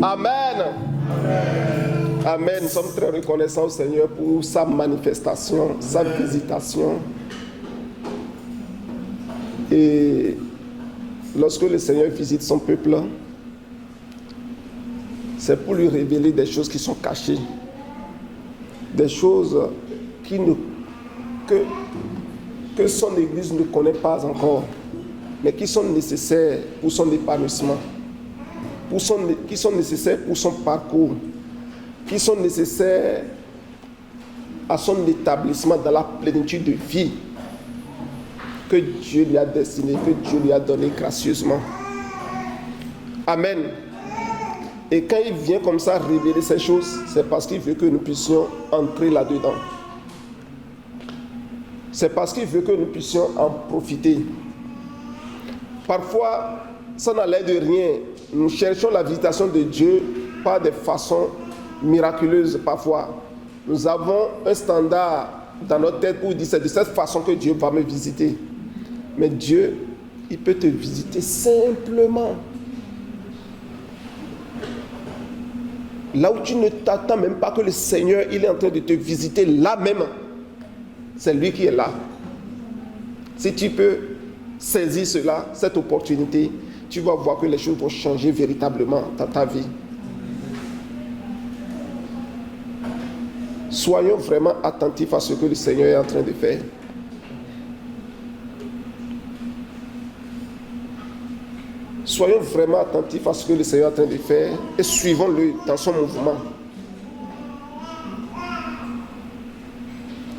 Amen. Amen. Nous sommes très reconnaissants au Seigneur pour sa manifestation, sa visitation. Et lorsque le Seigneur visite son peuple, c'est pour lui révéler des choses qui sont cachées, des choses que son Église ne connaît pas encore, mais qui sont nécessaires pour son épanouissement, qui sont nécessaires pour son parcours, qui sont nécessaires à son établissement dans la plénitude de vie que Dieu lui a destiné, que Dieu lui a donné gracieusement. Amen. Et quand il vient comme ça révéler ces choses, c'est parce qu'il veut que nous puissions entrer là-dedans. C'est parce qu'il veut que nous puissions en profiter. Parfois, ça n'a l'air de rien. Nous cherchons la visitation de Dieu par des façons miraculeuses parfois. Nous avons un standard dans notre tête où il dit c'est de cette façon que Dieu va me visiter. Mais Dieu, il peut te visiter simplement. Là où tu ne t'attends même pas que le Seigneur, il est en train de te visiter là même. C'est lui qui est là. Si tu peux saisir cela, cette opportunité, tu vas voir que les choses vont changer véritablement dans ta vie. Soyons vraiment attentifs à ce que le Seigneur est en train de faire. Soyons vraiment attentifs à ce que le Seigneur est en train de faire et suivons-le dans son mouvement.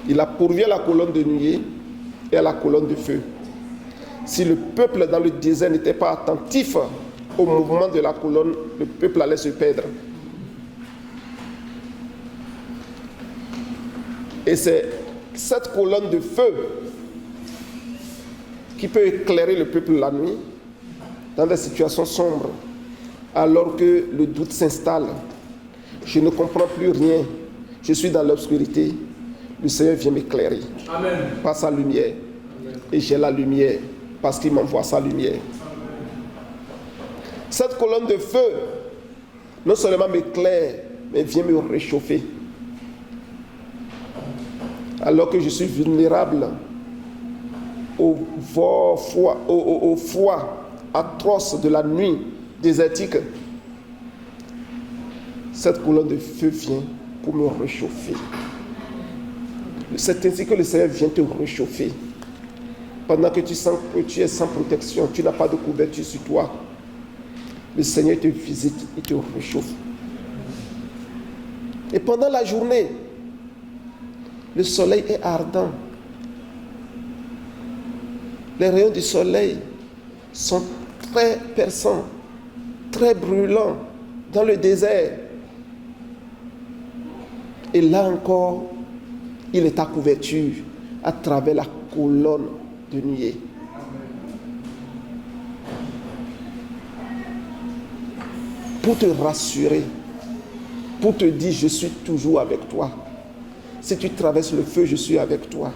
Il a pourvu à la colonne de nuée et à la colonne de feu. Si le peuple dans le désert n'était pas attentif au mouvement de la colonne, le peuple allait se perdre. Et c'est cette colonne de feu qui peut éclairer le peuple la nuit dans des situations sombres, alors que le doute s'installe. Je ne comprends plus rien. Je suis dans l'obscurité. Le Seigneur vient m'éclairer par sa lumière. Amen. Et j'ai la lumière parce qu'il m'envoie sa lumière. Amen. Cette colonne de feu non seulement m'éclaire, mais vient me réchauffer. Alors que je suis vulnérable au froid atroce de la nuit désertique, cette colonne de feu vient pour me réchauffer. C'est ainsi que le Seigneur vient te réchauffer. Pendant que tu sens que tu es sans protection, tu n'as pas de couverture sur toi, le Seigneur te visite, il te réchauffe. Et pendant la journée, le soleil est ardent. Les rayons du soleil sont très perçants, très brûlants dans le désert. Et là encore, il est ta couverture à travers la colonne de nuée. Pour te rassurer, pour te dire, je suis toujours avec toi. Si tu traverses le feu, je suis avec toi.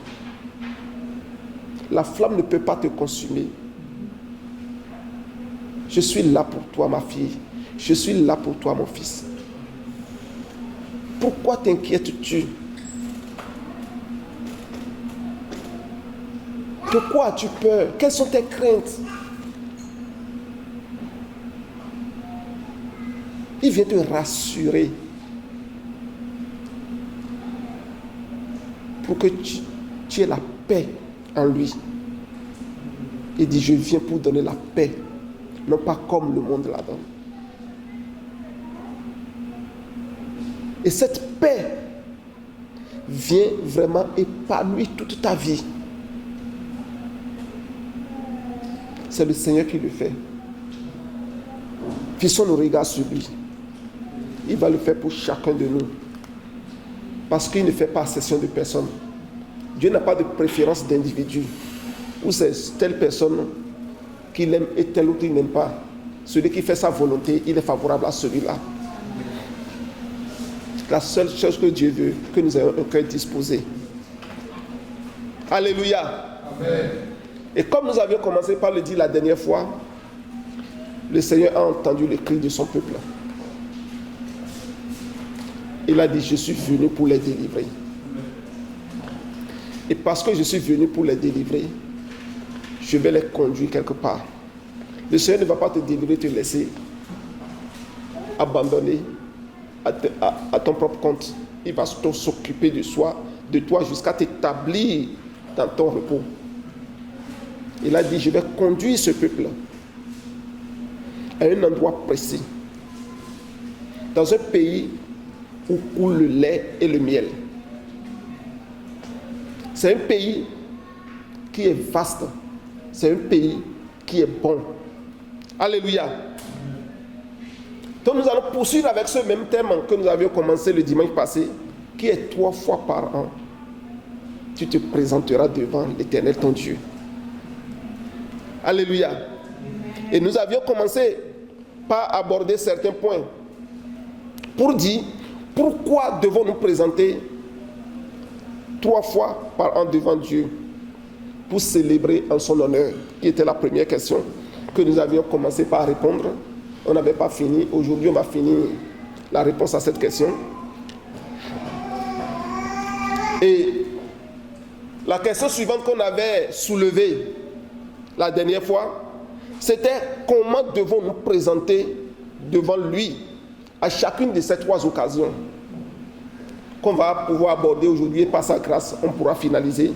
La flamme ne peut pas te consumer. Je suis là pour toi, ma fille. Je suis là pour toi, mon fils. Pourquoi t'inquiètes-tu? Pourquoi as-tu peur? Quelles sont tes craintes? Il vient te rassurer pour que tu aies la paix en lui. Il dit, je viens pour donner la paix, non pas comme le monde la donne. Et cette paix vient vraiment épanouir toute ta vie. C'est le Seigneur qui le fait. Fixons nos regards sur lui. Il va le faire pour chacun de nous. Parce qu'il ne fait pas exception de personne. Dieu n'a pas de préférence d'individu. Ou c'est telle personne qu'il aime et telle autre qu'il n'aime pas. Celui qui fait sa volonté, il est favorable à celui-là. La seule chose que Dieu veut, que nous ayons un cœur disposé. Alléluia. Amen. Et comme nous avions commencé par le dire la dernière fois, le Seigneur a entendu le cri de son peuple. Il a dit, je suis venu pour les délivrer. Et parce que je suis venu pour les délivrer, je vais les conduire quelque part. Le Seigneur ne va pas te délivrer, te laisser abandonner à ton propre compte. Il va s'occuper de toi jusqu'à t'établir dans ton repos. Il a dit, je vais conduire ce peuple à un endroit précis, dans un pays où coule le lait et le miel. C'est un pays qui est vaste, c'est un pays qui est bon. Alléluia. Donc nous allons poursuivre avec ce même thème que nous avions commencé le dimanche passé, qui est 3 fois par an. Tu te présenteras devant l'Éternel ton Dieu. Alléluia. Et nous avions commencé par aborder certains points pour dire pourquoi devons nous présenter 3 fois par an devant Dieu pour célébrer en son honneur, qui était la première question que nous avions commencé par répondre. On n'avait pas fini. Aujourd'hui, on va finir la réponse à cette question. Et la question suivante qu'on avait soulevée la dernière fois, c'était comment devons nous présenter devant lui à chacune de ces 3 occasions qu'on va pouvoir aborder aujourd'hui, et par sa grâce, on pourra finaliser.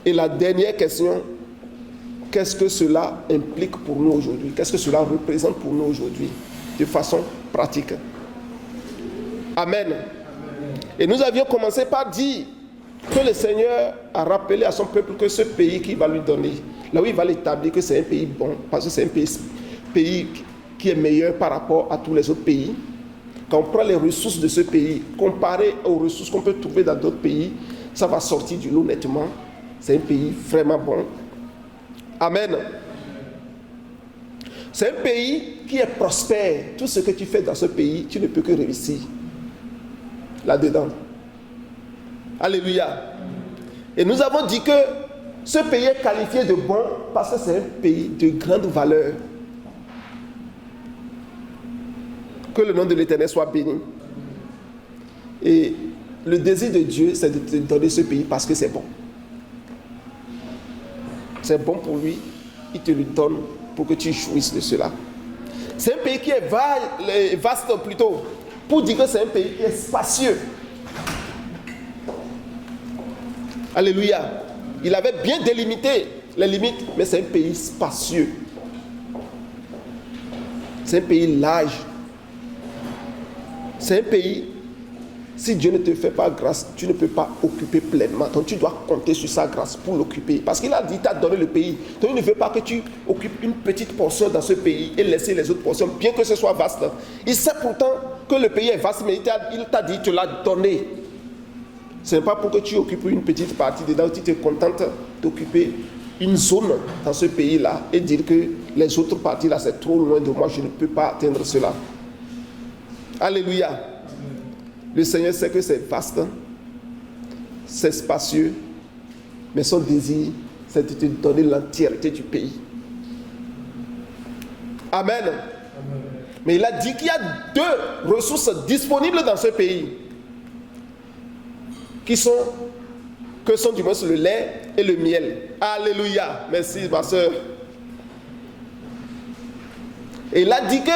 Et la dernière question, qu'est-ce que cela implique pour nous aujourd'hui? Qu'est-ce que cela représente pour nous aujourd'hui de façon pratique? Amen. Et nous avions commencé par dire que le Seigneur a rappelé à son peuple que ce pays qu'il va lui donner, là où il va l'établir, que c'est un pays bon, parce que c'est un pays qui est meilleur par rapport à tous les autres pays. Quand on prend les ressources de ce pays, comparé aux ressources qu'on peut trouver dans d'autres pays, ça va sortir du lot nettement. C'est un pays vraiment bon. Amen. C'est un pays qui est prospère. Tout ce que tu fais dans ce pays, tu ne peux que réussir là-dedans. Alléluia. Et nous avons dit que ce pays est qualifié de bon parce que c'est un pays de grande valeur. Que le nom de l'Éternel soit béni. Et le désir de Dieu, c'est de te donner ce pays parce que c'est bon. C'est bon pour lui, il te le donne pour que tu jouisses de cela. C'est un pays qui est vaste plutôt, pour dire que c'est un pays qui est spacieux. Alléluia. Il avait bien délimité les limites, mais c'est un pays spacieux. C'est un pays large. C'est un pays, si Dieu ne te fait pas grâce, tu ne peux pas occuper pleinement. Donc tu dois compter sur sa grâce pour l'occuper. Parce qu'il a dit, il t'a donné le pays. Donc il ne veut pas que tu occupes une petite portion dans ce pays et laisser les autres portions, bien que ce soit vaste. Il sait pourtant que le pays est vaste, mais il t'a dit, tu l'as donné. Ce n'est pas pour que tu occupes une petite partie dedans, où tu te contentes d'occuper une zone dans ce pays-là et dire que les autres parties là, c'est trop loin de moi, je ne peux pas atteindre cela. Alléluia. Le Seigneur sait que c'est vaste, c'est spacieux, mais son désir, c'est de te donner l'entièreté du pays. Amen. Amen. Mais il a dit qu'il y a 2 ressources disponibles dans ce pays, que sont du moins le lait et le miel. Alléluia. Merci ma soeur. Et il a dit que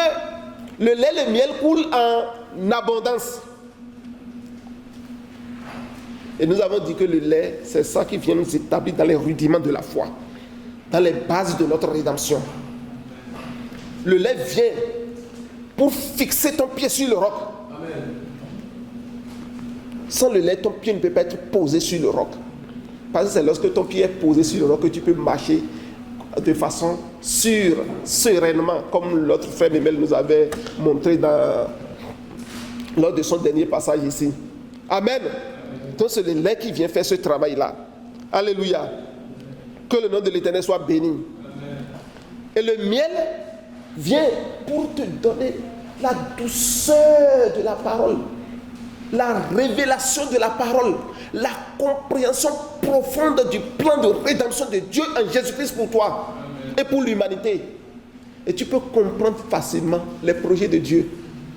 le lait et le miel coulent en abondance. Et nous avons dit que le lait, c'est ça qui vient nous établir dans les rudiments de la foi, dans les bases de notre rédemption. Le lait vient pour fixer ton pied sur le roc. Amen. Sans le lait, ton pied ne peut pas être posé sur le roc. Parce que c'est lorsque ton pied est posé sur le roc que tu peux marcher de façon sûre, sereinement, comme l'autre frère Memel nous avait montré lors de son dernier passage ici. Amen. Donc c'est le lait qui vient faire ce travail-là. Alléluia. Que le nom de l'Éternel soit béni. Amen. Et le miel vient pour te donner la douceur de la parole, la révélation de la parole, la compréhension profonde du plan de rédemption de Dieu en Jésus-Christ pour toi. Amen. Et pour l'humanité. Et tu peux comprendre facilement les projets de Dieu,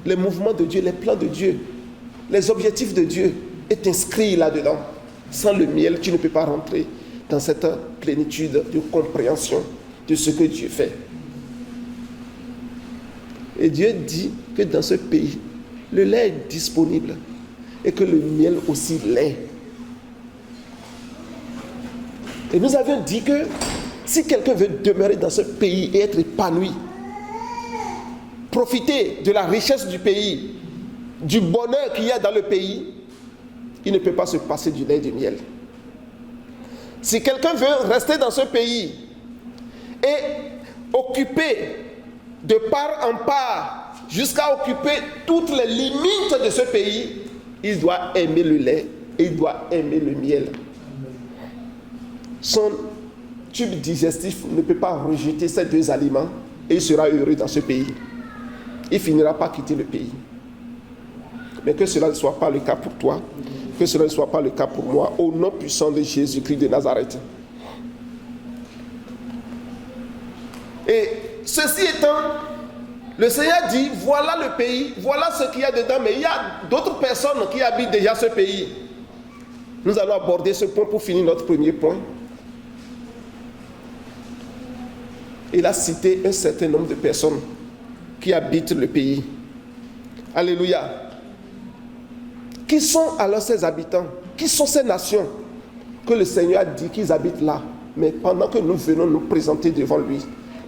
les mouvements de Dieu, les plans de Dieu. les objectifs de Dieu est inscrit là-dedans. Sans le miel, tu ne peux pas rentrer dans cette plénitude de compréhension de ce que Dieu fait. Et Dieu dit que dans ce pays, le lait est disponible et que le miel aussi l'est. Et nous avions dit que si quelqu'un veut demeurer dans ce pays et être épanoui, profiter de la richesse du pays, du bonheur qu'il y a dans le pays, il ne peut pas se passer du lait et du miel. Si quelqu'un veut rester dans ce pays et occuper de part en part jusqu'à occuper toutes les limites de ce pays, il doit aimer le lait et il doit aimer le miel. Son tube digestif ne peut pas rejeter ces deux aliments et il sera heureux dans ce pays. Il finira par quitter le pays. Mais que cela ne soit pas le cas pour toi, que cela ne soit pas le cas pour moi, au nom puissant de Jésus-Christ de Nazareth. Et ceci étant, le Seigneur dit, voilà le pays, voilà ce qu'il y a dedans, mais il y a d'autres personnes qui habitent déjà ce pays. Nous allons aborder ce point pour finir notre premier point. Il a cité un certain nombre de personnes qui habitent le pays. Alléluia. Qui sont alors ces habitants? Qui sont ces nations que le Seigneur a dit qu'ils habitent là? Mais pendant que nous venons nous présenter devant lui,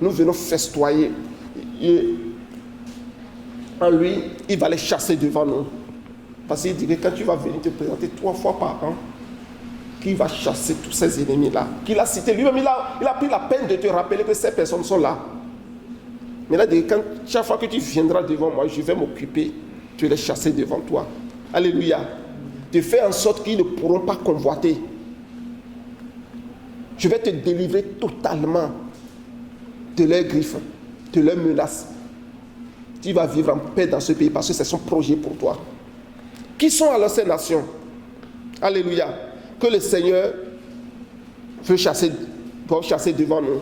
nous venons festoyer, et en lui, il va les chasser devant nous. Parce qu'il dit que quand tu vas venir te présenter 3 fois par an, qu'il va chasser tous ces ennemis-là, qu'il a cité lui-même, il a pris la peine de te rappeler que ces personnes sont là. Mais là, chaque fois que tu viendras devant moi, je vais m'occuper de les chasser devant toi. Alléluia. De faire en sorte qu'ils ne pourront pas convoiter. Je vais te délivrer totalement de leurs griffes, de leurs menaces. Tu vas vivre en paix dans ce pays parce que c'est son projet pour toi. Qui sont alors ces nations? Alléluia. Que le Seigneur veut chasser devant nous.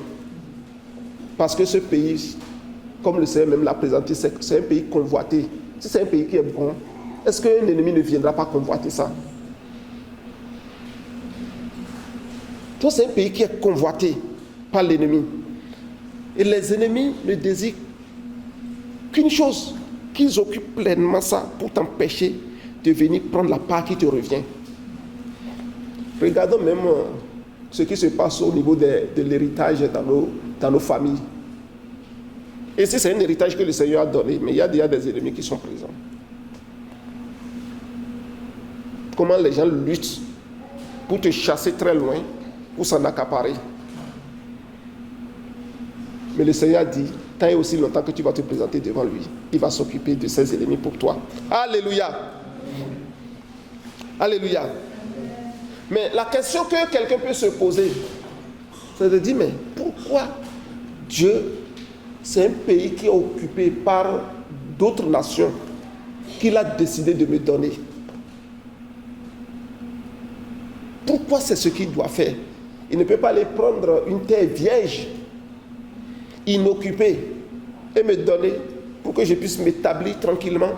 Parce que ce pays, comme le Seigneur même l'a présenté, c'est un pays convoité. Si c'est un pays qui est bon, est-ce qu'un ennemi ne viendra pas convoiter ça? Donc c'est un pays qui est convoité par l'ennemi. Et les ennemis ne désirent qu'une chose, qu'ils occupent pleinement ça pour t'empêcher de venir prendre la part qui te revient. Regardons même ce qui se passe au niveau de l'héritage dans nos familles. Et c'est un héritage que le Seigneur a donné, mais il y a déjà des ennemis qui sont présents. Comment les gens luttent pour te chasser très loin, pour s'en accaparer. Mais le Seigneur dit, tant et aussi longtemps que tu vas te présenter devant lui, il va s'occuper de ses ennemis pour toi. Alléluia. Alléluia. Mais la question que quelqu'un peut se poser, c'est de dire, mais pourquoi Dieu, c'est un pays qui est occupé par d'autres nations qu'il a décidé de me donner? Pourquoi c'est ce qu'il doit faire? Il ne peut pas aller prendre une terre vierge, inoccupée, et me donner pour que je puisse m'établir tranquillement.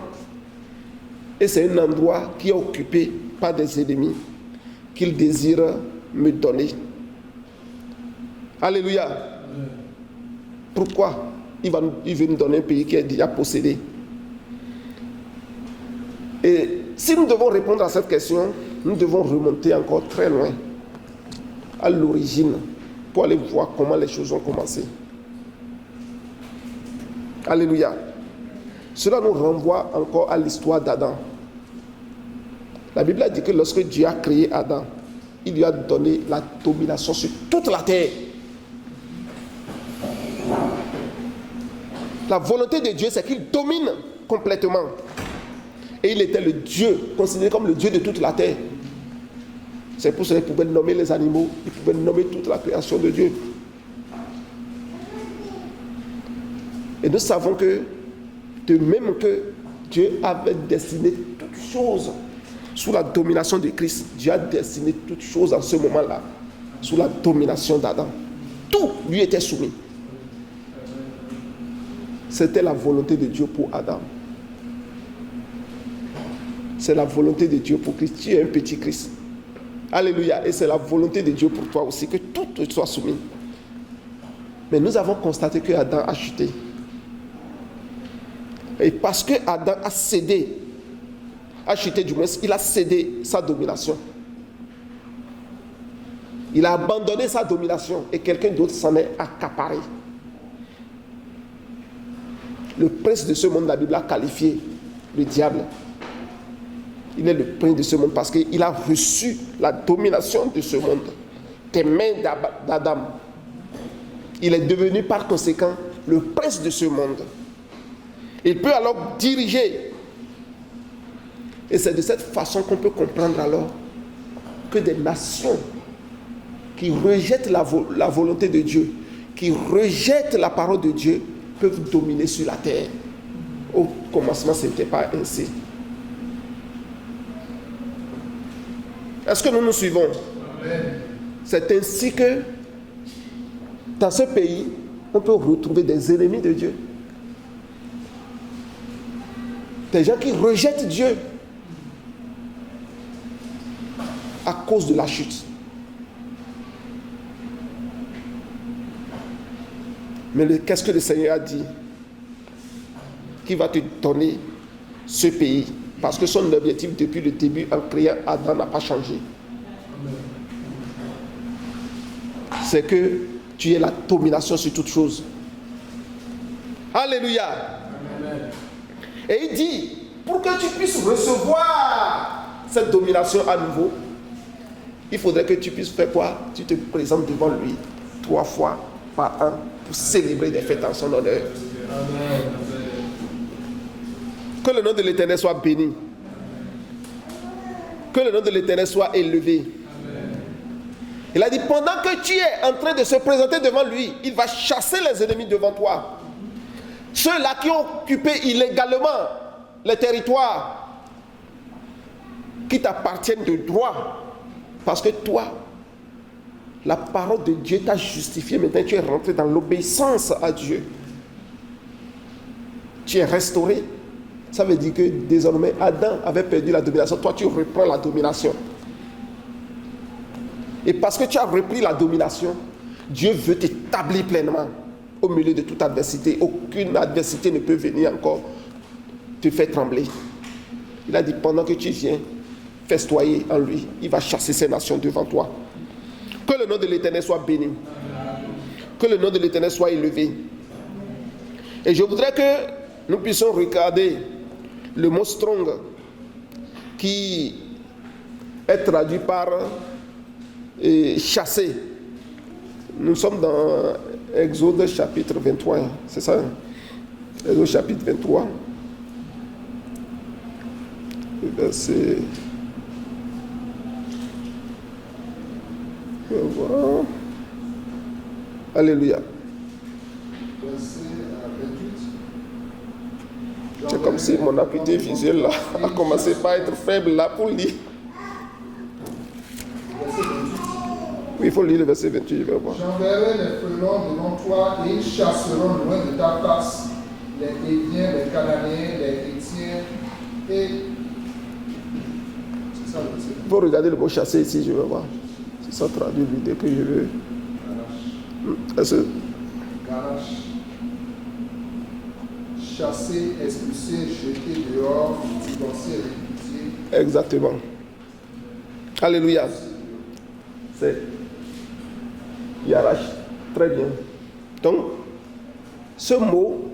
Et c'est un endroit qui est occupé par des ennemis qu'il désire me donner. Alléluia. Pourquoi il veut nous donner un pays qui est déjà possédé? Et si nous devons répondre à cette question, nous devons remonter encore très loin à l'origine pour aller voir comment les choses ont commencé. Alléluia. Cela nous renvoie encore à l'histoire d'Adam. La Bible a dit que lorsque Dieu a créé Adam, il lui a donné la domination sur toute la terre. La volonté de Dieu, c'est qu'il domine complètement. Et il était le Dieu, considéré comme le Dieu de toute la terre. C'est pour cela qu'il pouvait nommer les animaux, il pouvait nommer toute la création de Dieu. Et nous savons que, de même que Dieu avait destiné toutes choses sous la domination de Christ, Dieu a destiné toutes choses en ce moment-là sous la domination d'Adam. Tout lui était soumis. C'était la volonté de Dieu pour Adam. C'est la volonté de Dieu pour Christ. Tu es un petit Christ. Alléluia. Et c'est la volonté de Dieu pour toi aussi, que tout te soit soumis. Mais nous avons constaté que Adam a chuté. Et parce que Adam a cédé, a chuté du moins, il a cédé sa domination. Il a abandonné sa domination et quelqu'un d'autre s'en est accaparé. Le prince de ce monde, la Bible a qualifié le diable. Il est le prince de ce monde parce qu'il a reçu la domination de ce monde des mains d'Adam. Il est devenu par conséquent le prince de ce monde. Il peut alors diriger. Et c'est de cette façon qu'on peut comprendre alors que des nations qui rejettent la volonté de Dieu, qui rejettent la parole de Dieu, peuvent dominer sur la terre. Au commencement, ce n'était pas ainsi. Est-ce que nous nous suivons? Amen. C'est ainsi que dans ce pays, on peut retrouver des ennemis de Dieu. Des gens qui rejettent Dieu à cause de la chute. Mais qu'est-ce que le Seigneur a dit? Qu'il va te donner ce pays. Parce que son objectif depuis le début en créant Adam n'a pas changé. C'est que tu aies la domination sur toute chose. Alléluia. Amen. Et il dit, pour que tu puisses recevoir cette domination à nouveau, il faudrait que tu puisses faire quoi? Tu te présentes devant lui 3 fois par an pour célébrer des fêtes en son honneur. Amen. Que le nom de l'Éternel soit béni. Que le nom de l'Éternel soit élevé. Amen. Il a dit, pendant que tu es en train de se présenter devant lui, il va chasser les ennemis devant toi. Ceux-là qui ont occupé illégalement les territoires qui t'appartiennent de droit. Parce que toi, la parole de Dieu t'a justifié. Maintenant, tu es rentré dans l'obéissance à Dieu. Tu es restauré. Ça veut dire que désormais, Adam avait perdu la domination. Toi, tu reprends la domination. Et parce que tu as repris la domination, Dieu veut t'établir pleinement au milieu de toute adversité. Aucune adversité ne peut venir encore te faire trembler. Il a dit, pendant que tu viens festoyer en lui, il va chasser ces nations devant toi. Que le nom de l'Éternel soit béni. Que le nom de l'Éternel soit élevé. Et je voudrais que nous puissions regarder le mot strong qui est traduit par chasser. Nous sommes dans Exode chapitre 23, c'est ça? Exode chapitre 23. Verset... Alléluia. C'est comme si mon acuité visuelle là a commencé par être faible là pour lire. Oui, il faut lire le verset 28, je vais voir. J'enverrai les frelons devant toi et ils chasseront loin de ta face les Héviens, les Cananéens, les Hétiens et... C'est ça le verset. Il faut regarder le mot chasser ici, je vais voir. C'est ça traduit l'idée que je veux. Est-ce que... Garache. Chasser, expulser, jeter dehors, divorcer, répudier. Exactement. Alléluia. C'est Yarash. Très bien. Donc, ce mot,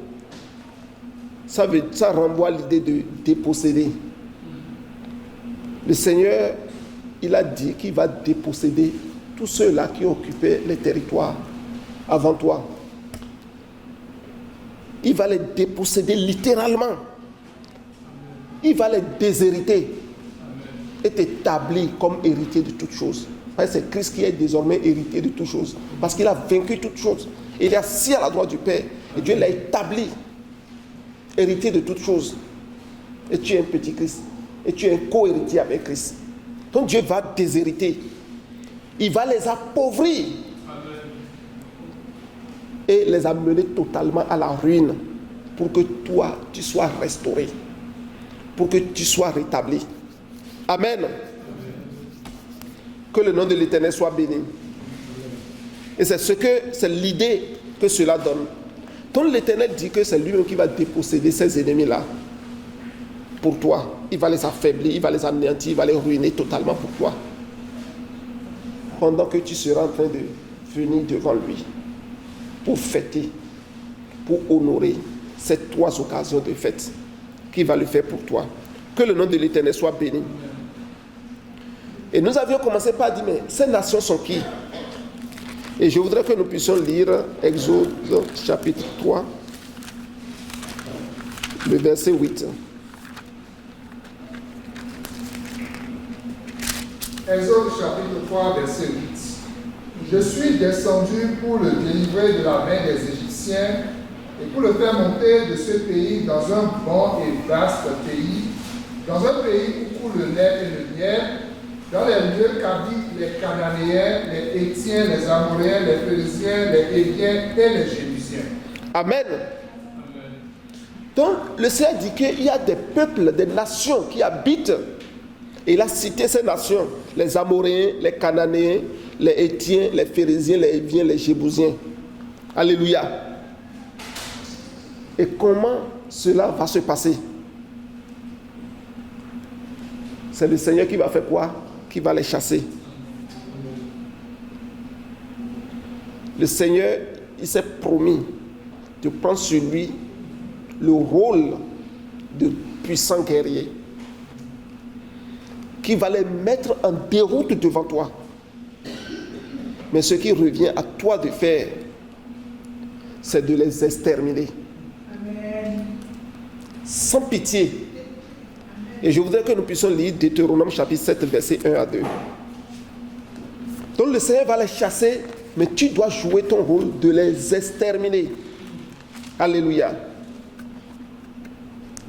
ça renvoie à l'idée de déposséder. Le Seigneur, il a dit qu'il va déposséder tous ceux-là qui occupaient les territoires avant toi. Il va les déposséder littéralement. Il va les déshériter et t'établir comme héritier de toutes choses. C'est Christ qui est désormais héritier de toutes choses. Parce qu'il a vaincu toutes choses. Il est assis à la droite du Père. Et Dieu l'a établi héritier de toutes choses. Et tu es un petit Christ. Et tu es un co-héritier avec Christ. Donc Dieu va déshériter. Il va les appauvrir. Et les amener totalement à la ruine. Pour que toi, tu sois restauré. pour que tu sois rétabli. Amen. Que le nom de l'Éternel soit béni. Et c'est l'idée que cela donne. Donc l'Éternel dit que c'est lui-même qui va déposséder ces ennemis-là pour toi. Il va les affaiblir, il va les anéantir, il va les ruiner totalement pour toi. Pendant que tu seras en train de venir devant lui pour fêter, pour honorer ces 3 occasions de fête qu'il va le faire pour toi. Que le nom de l'Éternel soit béni. Et nous avions commencé par dire, mais ces nations sont qui? Et je voudrais que nous puissions lire Exode chapitre 3, le verset 8. Exode chapitre 3, verset 8. Je suis descendu pour le délivrer de la main des Égyptiens et pour le faire monter de ce pays dans un bon et vaste pays, dans un pays où coule le lait et le miel, dans les lieux qu'habitent les Cananéens, les Hétiens, les Amoréens, les Phéréziens, les Héviens et les Jébusiens. Amen. Donc, le Seigneur dit qu'il y a des peuples, des nations qui habitent. Et il a cité ces nations, les Amoréens, les Cananéens, les Hétiens, les Phéréziens, les Héviens, les Jébusiens. Alléluia. Et comment cela va se passer? C'est le Seigneur qui va faire quoi? Qui va les chasser. Le Seigneur, il s'est promis de prendre sur lui le rôle de puissant guerrier qui va les mettre en déroute devant toi. Mais ce qui revient à toi de faire, c'est de les exterminer. Amen. Sans pitié. Et je voudrais que nous puissions lire Deutéronome chapitre 7, verset 1 à 2. Donc le Seigneur va les chasser, mais tu dois jouer ton rôle de les exterminer. Alléluia.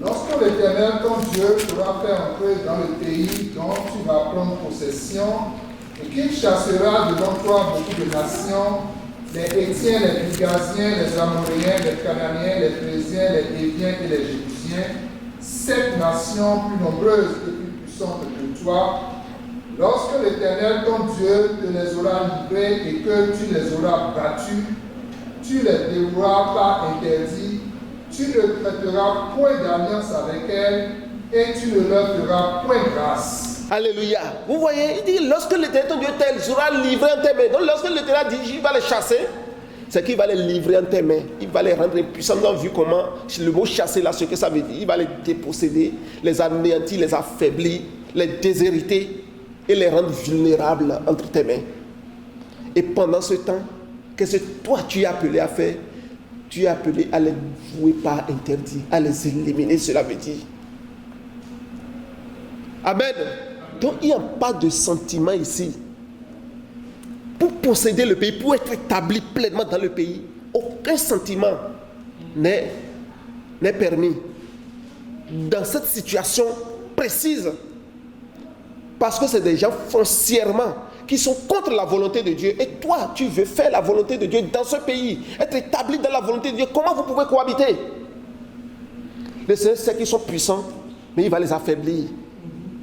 Lorsque l'Éternel, ton Dieu, fera faire entrer dans le pays dont tu vas prendre possession, et qu'il chassera devant toi beaucoup de nations, les Hétiens, les Girgasiens, les Amoréens, les Cananéens, les Phéréziens, les Héviens et les Jébusiens, 7 nations plus nombreuses et plus puissantes que toi, lorsque l'Éternel, ton Dieu, te les aura livrés et que tu les auras battus, tu les dévoueras par interdit, tu ne traiteras point d'alliance avec elles et tu ne leur feras point grâce. Alléluia. Vous voyez, il dit, lorsque l'Éternel, ton Dieu, te les aura livrés en tes mains. Donc lorsque l'Éternel dit, il va les chasser, c'est qu'il va les livrer en tes mains. Il va les rendre impuissants. Nous avons vu comment le mot chasser là, ce que ça veut dire. Il va les déposséder, les anéantir, les affaiblir, les déshériter et les rendre vulnérables entre tes mains. Et pendant ce temps, qu'est-ce que toi tu es appelé à faire? Tu es appelé à les vouer par interdit, à les éliminer, cela veut dire. Amen. Donc il n'y a pas de sentiment ici. Pour posséder le pays, pour être établi pleinement dans le pays, aucun sentiment n'est permis. Dans cette situation précise, parce que c'est des gens foncièrement qui sont contre la volonté de Dieu. Et toi, tu veux faire la volonté de Dieu dans ce pays, être établi dans la volonté de Dieu. Comment vous pouvez cohabiter? Le Seigneur sait qu'ils sont puissants, mais il va les affaiblir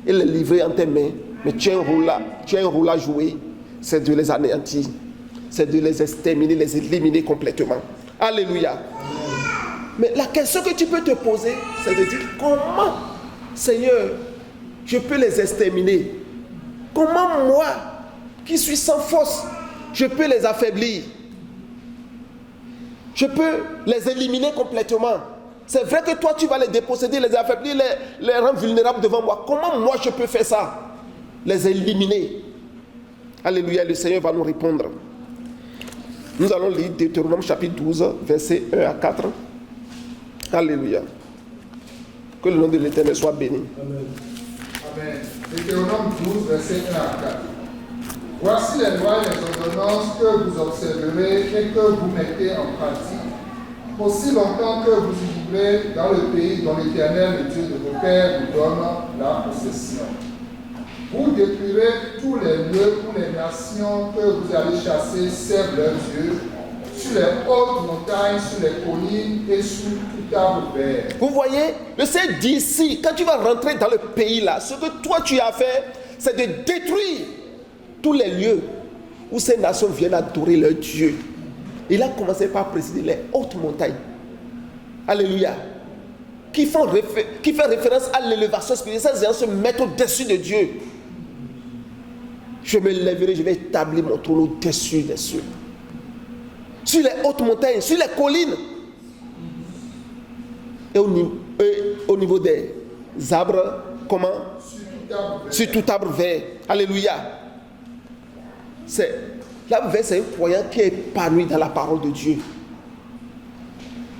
et les livrer en tes mains. Mais tu as un rôle à jouer, c'est de les anéantir, c'est de les exterminer, les éliminer complètement. Alléluia. Mais la question que tu peux te poser, c'est de dire, comment, Seigneur, je peux les exterminer? Comment moi, qui suis sans force, je peux les affaiblir? Je peux les éliminer complètement. C'est vrai que toi, tu vas les déposséder, les affaiblir, les rendre vulnérables devant moi. Comment moi, je peux faire ça? Les éliminer. Alléluia, le Seigneur va nous répondre. Nous allons lire Deutéronome chapitre 12, versets 1 à 4. Alléluia. Que le nom de l'Éternel soit béni. Amen. Amen. Deutéronome 12, versets 1 à 4. Voici les lois et les ordonnances que vous observerez et que vous mettez en pratique, aussi longtemps que vous vivrez dans le pays dont l'Éternel, le Dieu de vos pères, vous donne la possession. Vous détruirez tous les lieux où les nations que vous allez chasser servent leurs dieux, sur les hautes montagnes, sur les collines et sur tout arbre vert. Vous voyez, le Seigneur dit ici, quand tu vas rentrer dans le pays là, ce que toi tu as fait, c'est de détruire tous les lieux où ces nations viennent adorer leur Dieu. Il a commencé par préciser les hautes montagnes. Alléluia. Qui fait référence à l'élévation spirituelle. Ces gens se mettent au-dessus de Dieu. Je me lèverai, je vais établir mon trône au-dessus des cieux. Sur les hautes montagnes, sur les collines. Et au niveau des arbres, comment? Sur tout arbre vert. Alléluia. L'arbre vert, c'est un croyant qui est épanoui dans la parole de Dieu.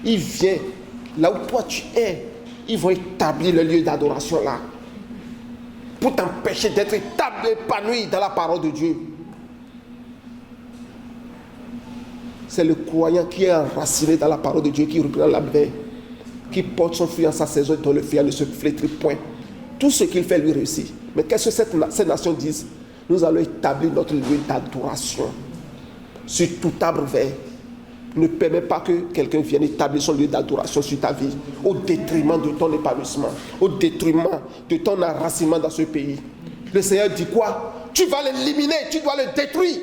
Il vient là où toi tu es. Ils vont établir le lieu d'adoration là. Pour t'empêcher d'être épanoui dans la parole de Dieu. C'est le croyant qui est enraciné dans la parole de Dieu qui reprend l'arbre vert, qui porte son fruit en sa saison, dont le fruit ne se flétrit point. Tout ce qu'il fait lui réussit. Mais qu'est-ce que ces nations disent? Nous allons établir notre lieu d'adoration sur tout arbre vert. Ne permets pas que quelqu'un vienne établir son lieu d'adoration sur ta vie, au détriment de ton épanouissement, au détriment de ton enracinement dans ce pays. Le Seigneur dit quoi? Tu vas l'éliminer, tu dois le détruire.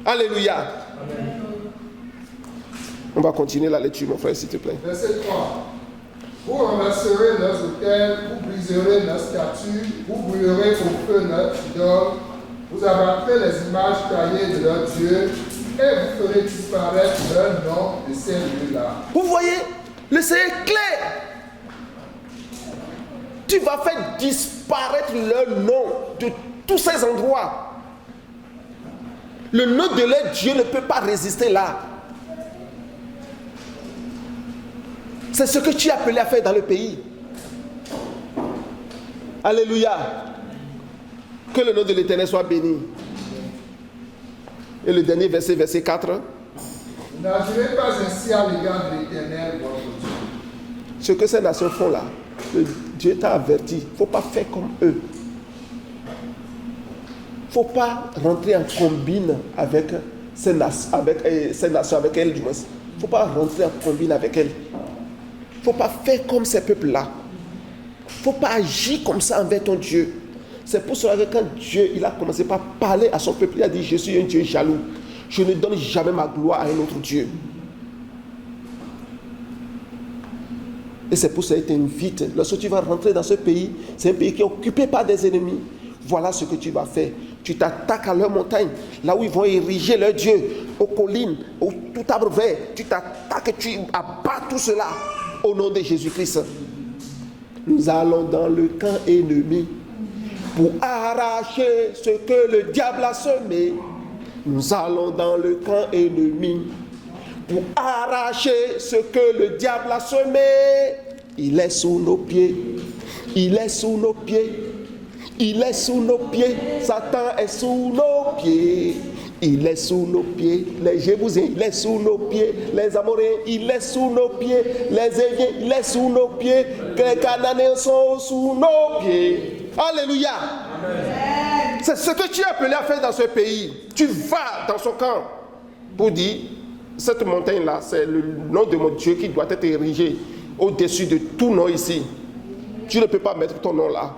Alléluia. Amen. On va continuer la lecture, mon frère, s'il te plaît. Verset 3. Vous renverserez leurs autels, vous briserez leurs statues, vous brûlerez au feu leurs idoles, vous abattrez les images taillées de leurs dieux, et vous ferez disparaître leur nom de ces lieux-là. Vous voyez, le Seigneur est clair. Tu vas faire disparaître leur nom de tous ces endroits. Le nom de leur Dieu ne peut pas résister là. C'est ce que tu es appelé à faire dans le pays. Alléluia. Que le nom de l'Éternel soit béni. Et le dernier verset, verset 4. N'agirez pas ainsi à l'égard de l'Éternel, votre Dieu. Ce que ces nations font là, Dieu t'a averti. Il ne faut pas faire comme eux. Il ne faut pas rentrer en combine avec ces nations, avec elles du moins. Il ne faut pas rentrer en combine avec elles. Il ne faut pas faire comme ces peuples-là. Il ne faut pas agir comme ça envers ton Dieu. C'est pour cela que quand Dieu il a commencé par parler à son peuple, il a dit, je suis un Dieu jaloux. Je ne donne jamais ma gloire à un autre Dieu. Et c'est pour ça qu'il t'invite. Lorsque tu vas rentrer dans ce pays, c'est un pays qui est occupé par des ennemis. Voilà ce que tu vas faire. Tu t'attaques à leurs montagnes, là où ils vont ériger leur Dieu, aux collines, au tout arbre vert. Tu t'attaques et tu abats tout cela au nom de Jésus-Christ. Nous allons dans le camp ennemi pour arracher ce que le diable a semé. Nous allons dans le camp ennemi pour arracher ce que le diable a semé. Il est sous nos pieds. Il est sous nos pieds. Il est sous nos pieds. Satan est sous nos pieds. Il est sous nos pieds. Les Jébusiens, il est sous nos pieds. Les Amoréens, il est sous nos pieds. Les Éviens, il est sous nos pieds. Les Cananéens sont sous nos pieds. Alléluia. Amen. C'est ce que tu es appelé à faire dans ce pays. Tu vas dans son camp pour dire, cette montagne-là, c'est le nom de mon Dieu qui doit être érigé au-dessus de tout nom ici. Tu ne peux pas mettre ton nom là.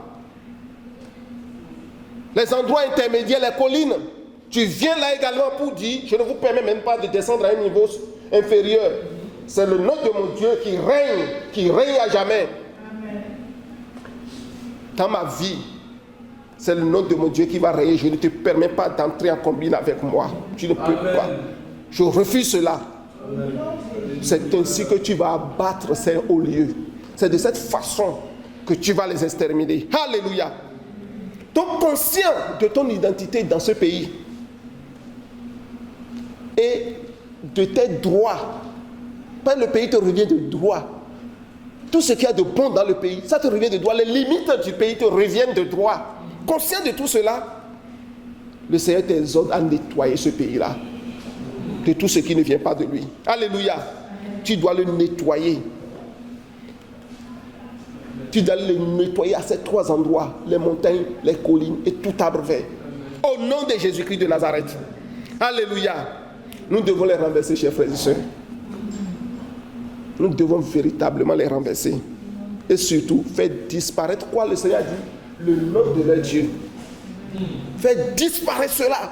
Les endroits intermédiaires, les collines, tu viens là également pour dire, je ne vous permets même pas de descendre à un niveau inférieur. C'est le nom de mon Dieu qui règne à jamais. Amen. Dans ma vie, c'est le nom de mon Dieu qui va régner. Je ne te permets pas d'entrer en combine avec moi. Tu ne peux pas. Je refuse cela. Amen. C'est ainsi que tu vas abattre ces hauts lieux. C'est de cette façon que tu vas les exterminer. Alléluia. Donc, conscient de ton identité dans ce pays et de tes droits. Pas le pays te revient de droit. Tout ce qu'il y a de bon dans le pays, ça te revient de droit. Les limites du pays te reviennent de droit. Conscient de tout cela, le Seigneur t'exhorte à nettoyer ce pays-là de tout ce qui ne vient pas de lui. Alléluia. Tu dois le nettoyer. Tu dois le nettoyer à ces trois endroits, les montagnes, les collines et tout arbre vert. Au nom de Jésus-Christ de Nazareth. Alléluia. Nous devons les renverser, chers frères et sœurs. Nous devons véritablement les renverser. Et surtout, faire disparaître quoi le Seigneur a dit? Le nom de leur Dieu. Faire disparaître cela.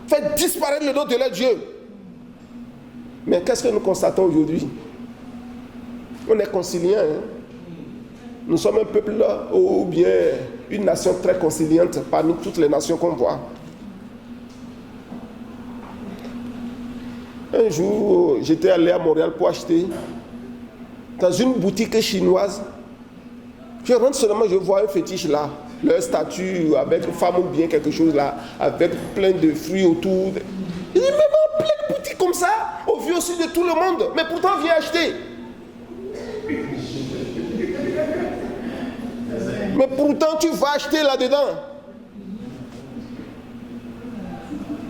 Faire disparaître le nom de leur Dieu. Mais qu'est-ce que nous constatons aujourd'hui? On est conciliants. Hein? Nous sommes un peuple là, ou bien une nation très conciliante parmi toutes les nations qu'on voit. Un jour, j'étais allé à Montréal pour acheter dans une boutique chinoise. Je rentre seulement, je vois un fétiche là, leur statue avec une femme ou bien quelque chose là, avec plein de fruits autour. Il dit, mais en pleine boutique comme ça, au vu aussi de tout le monde, mais pourtant viens acheter. Mais pourtant tu vas acheter là-dedans.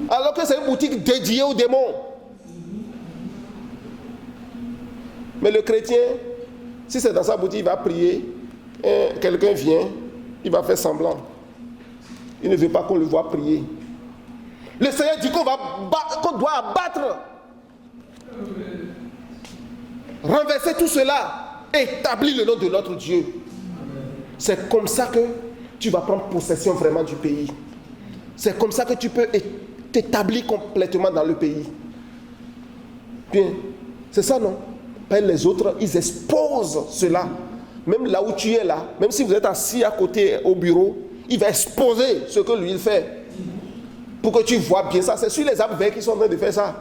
Alors que c'est une boutique dédiée aux démons. Mais le chrétien, si c'est dans sa boutique, il va prier. Quelqu'un vient, il va faire semblant. Il ne veut pas qu'on le voie prier. Le Seigneur dit qu'on doit abattre, renverser tout cela, établir le nom de notre Dieu. C'est comme ça que tu vas prendre possession vraiment du pays. C'est comme ça que tu peux t'établir complètement dans le pays. Bien, c'est ça, non? Les autres, ils exposent cela. Même là où tu es là, même si vous êtes assis à côté au bureau, il va exposer ce que lui il fait. Pour que tu vois bien ça. C'est sur les arbres verts qui sont en train de faire ça.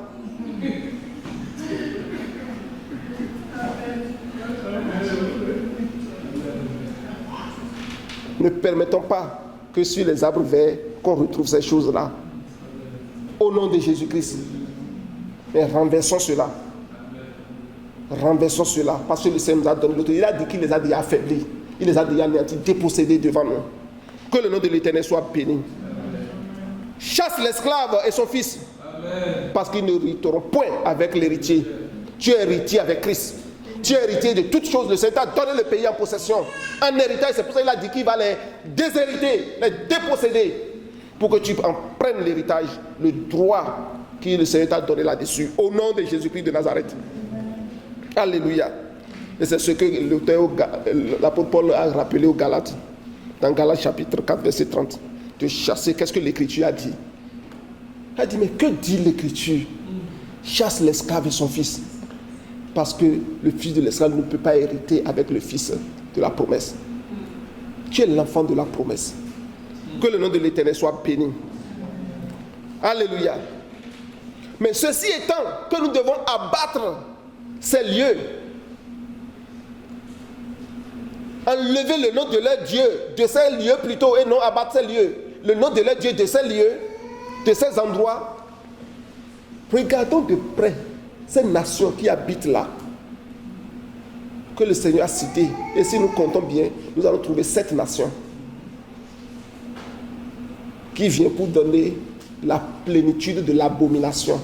Ne permettons pas que sur les arbres verts qu'on retrouve ces choses-là. Au nom de Jésus-Christ. Mais renversons cela. Renversons cela. Parce que le Seigneur nous a donné l'autorité. Il a dit qu'il les a déjà affaiblis. Il les a déjà anéantis, dépossédés devant nous. Que le nom de l'Éternel soit béni. Chasse l'esclave et son fils. Amen. Parce qu'ils n'hériteront point avec l'héritier. Tu es héritier avec Christ. Tu es héritier de toutes choses. Le Seigneur t'a donné le pays en possession. En héritage, c'est pour ça qu'il a dit qu'il va les déshériter, les déposséder. Pour que tu en prennes l'héritage, le droit que le Seigneur t'a donné là-dessus. Au nom de Jésus-Christ de Nazareth. Alléluia. Et c'est ce que l'apôtre Paul a rappelé aux Galates. Dans Galates chapitre 4, verset 30. De chasser, qu'est-ce que l'Écriture a dit? Elle a dit, mais que dit l'Écriture? Chasse l'esclave et son fils. Parce que le fils de l'esclave ne peut pas hériter avec le fils de la promesse. Tu es l'enfant de la promesse. Que le nom de l'Éternel soit béni. Alléluia. Mais ceci étant, que nous devons abattre ces lieux, enlever le nom de leur Dieu de ces lieux plutôt, et non abattre ces lieux. Le nom de leur Dieu de ces lieux, de ces endroits. Regardons de près ces nations qui habitent là, que le Seigneur a citées. Et si nous comptons bien, nous allons trouver 7 nations qui viennent pour donner la plénitude de l'abomination.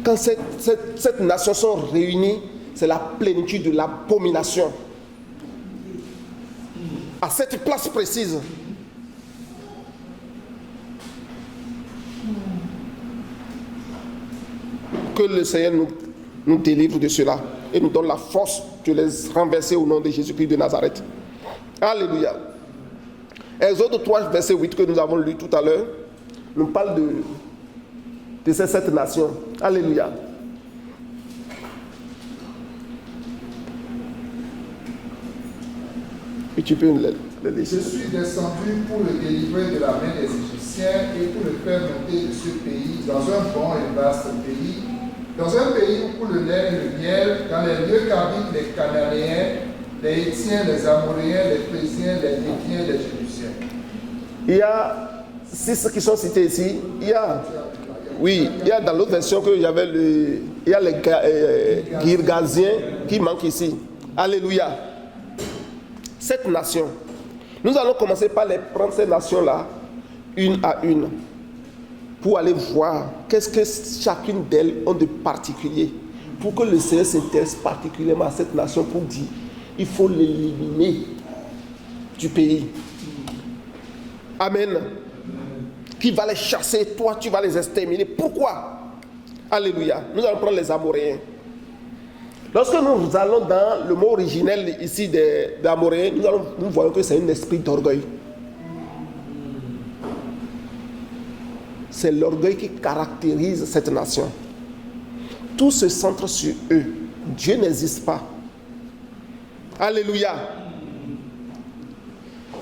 Quand cette nation sont réunies, c'est la plénitude de l'abomination. À cette place précise. Que le Seigneur nous délivre de cela et nous donne la force de les renverser au nom de Jésus-Christ de Nazareth. Alléluia. Exode 3, verset 8 que nous avons lu tout à l'heure, nous parle de ces 7 nations. Alléluia. Et tu peux le laisser. Je suis descendu pour le délivrer de la main des Égyptiens et pour le faire monter de ce pays dans un bon et vaste pays, dans un pays où coule le lait et le miel, dans les lieux qu'habitent les Cananéens, les Hétiens, les Amoréens, les Phérésiens, les Hétiens, les Jébusiens. Il y a 6 qui sont cités ici. Il y a dans l'autre version que j'avais il y a les Girgaziens qui manquent ici. Alléluia. 7 nations. Nous allons commencer par les prendre ces nations-là, une à une, pour aller voir qu'est-ce que chacune d'elles ont de particulier. Pour que le Seigneur s'intéresse particulièrement à cette nation pour dire, il faut l'éliminer du pays. Amen. Qui va les chasser, toi tu vas les exterminer. Pourquoi? Alléluia. Nous allons prendre les Amoréens. Lorsque nous allons dans le mot originel ici des Amoréens, nous voyons que c'est un esprit d'orgueil. C'est l'orgueil qui caractérise cette nation. Tout se centre sur eux. Dieu n'existe pas. Alléluia.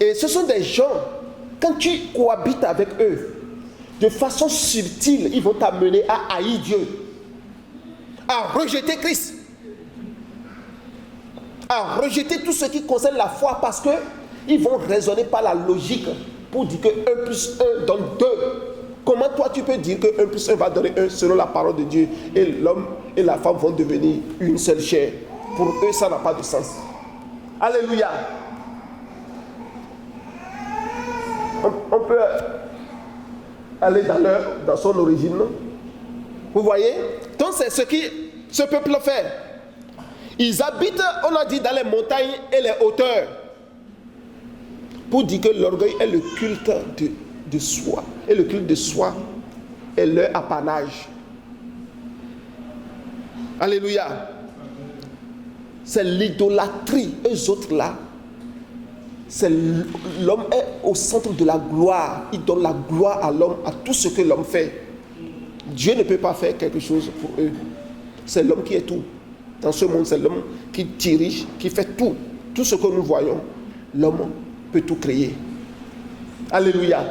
Et ce sont des gens, quand tu cohabites avec eux, de façon subtile, ils vont t'amener à haïr Dieu, à rejeter Christ, à rejeter tout ce qui concerne la foi, parce qu'ils vont raisonner par la logique pour dire que 1 plus 1 donne 2. Comment toi tu peux dire que 1 plus 1 va donner 1 selon la parole de Dieu, et l'homme et la femme vont devenir une seule chair? Pour eux, ça n'a pas de sens. Alléluia. On peut aller dans son origine. Vous voyez? Donc c'est ce que ce peuple fait. Ils habitent, on a dit, dans les montagnes et les hauteurs. Pour dire que l'orgueil est le culte de soi. Et le culte de soi est leur apanage. Alléluia. C'est l'idolâtrie. Eux autres là, l'homme est au centre de la gloire. Il donne la gloire à l'homme, à tout ce que l'homme fait. Dieu ne peut pas faire quelque chose pour eux. C'est l'homme qui est tout. Dans ce monde, c'est l'homme qui dirige, qui fait tout. Tout ce que nous voyons, l'homme peut tout créer. Alléluia.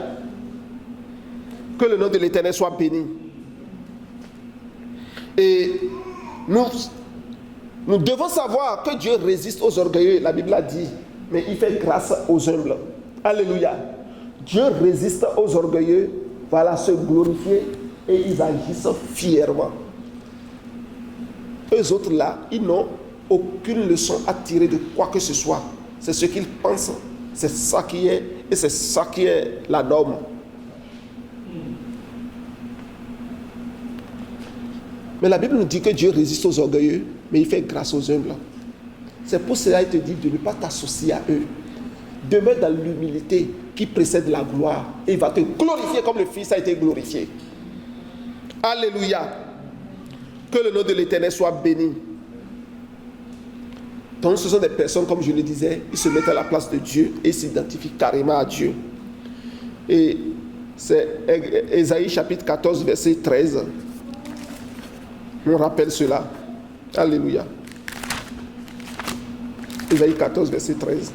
Que le nom de l'Éternel soit béni. Et nous devons savoir que Dieu résiste aux orgueilleux. La Bible a dit, mais il fait grâce aux humbles. Alléluia. Dieu résiste aux orgueilleux, voilà, se glorifier, et ils agissent fièrement. Eux autres là, ils n'ont aucune leçon à tirer de quoi que ce soit. C'est ce qu'ils pensent, c'est ça qui est, et c'est ça qui est la norme. Mais la Bible nous dit que Dieu résiste aux orgueilleux, mais il fait grâce aux humbles. C'est pour cela qu'il te dit de ne pas t'associer à eux. Demeure dans l'humilité qui précède la gloire. Et il va te glorifier comme le Fils a été glorifié. Alléluia. Que le nom de l'Éternel soit béni. Donc ce sont des personnes, comme je le disais, ils se mettent à la place de Dieu et s'identifient carrément à Dieu. Et c'est Ésaïe chapitre 14, verset 13. On rappelle cela. Alléluia. Ésaïe 14, verset 13.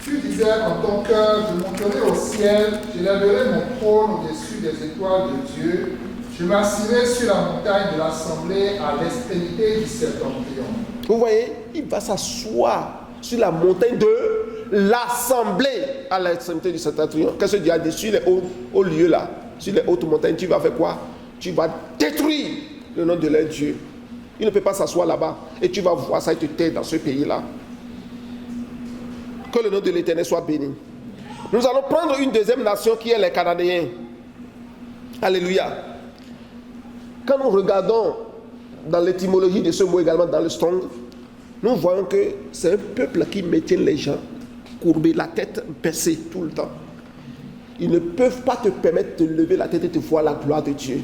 Tu disais en ton cœur, je monterai au ciel, j'élèverai mon trône au-dessus des étoiles de Dieu, je m'assirai sur la montagne de l'assemblée à l'extrémité du septentrion. Vous voyez, il va s'asseoir sur la montagne de l'assemblée à l'extrémité du septentrion. Qu'est-ce que Dieu a dit? Sur les hauts lieux là, sur les hautes montagnes, tu vas faire quoi? Tu vas détruire le nom de leur Dieu. Il ne peut pas s'asseoir là-bas. Et tu vas voir ça et te taire dans ce pays-là. Que le nom de l'Éternel soit béni. Nous allons prendre une deuxième nation qui est les Cananéens. Alléluia. Quand nous regardons dans l'étymologie de ce mot également dans le Strong, nous voyons que c'est un peuple qui maintient les gens courbés, la tête baissée tout le temps. Ils ne peuvent pas te permettre de lever la tête et de voir la gloire de Dieu.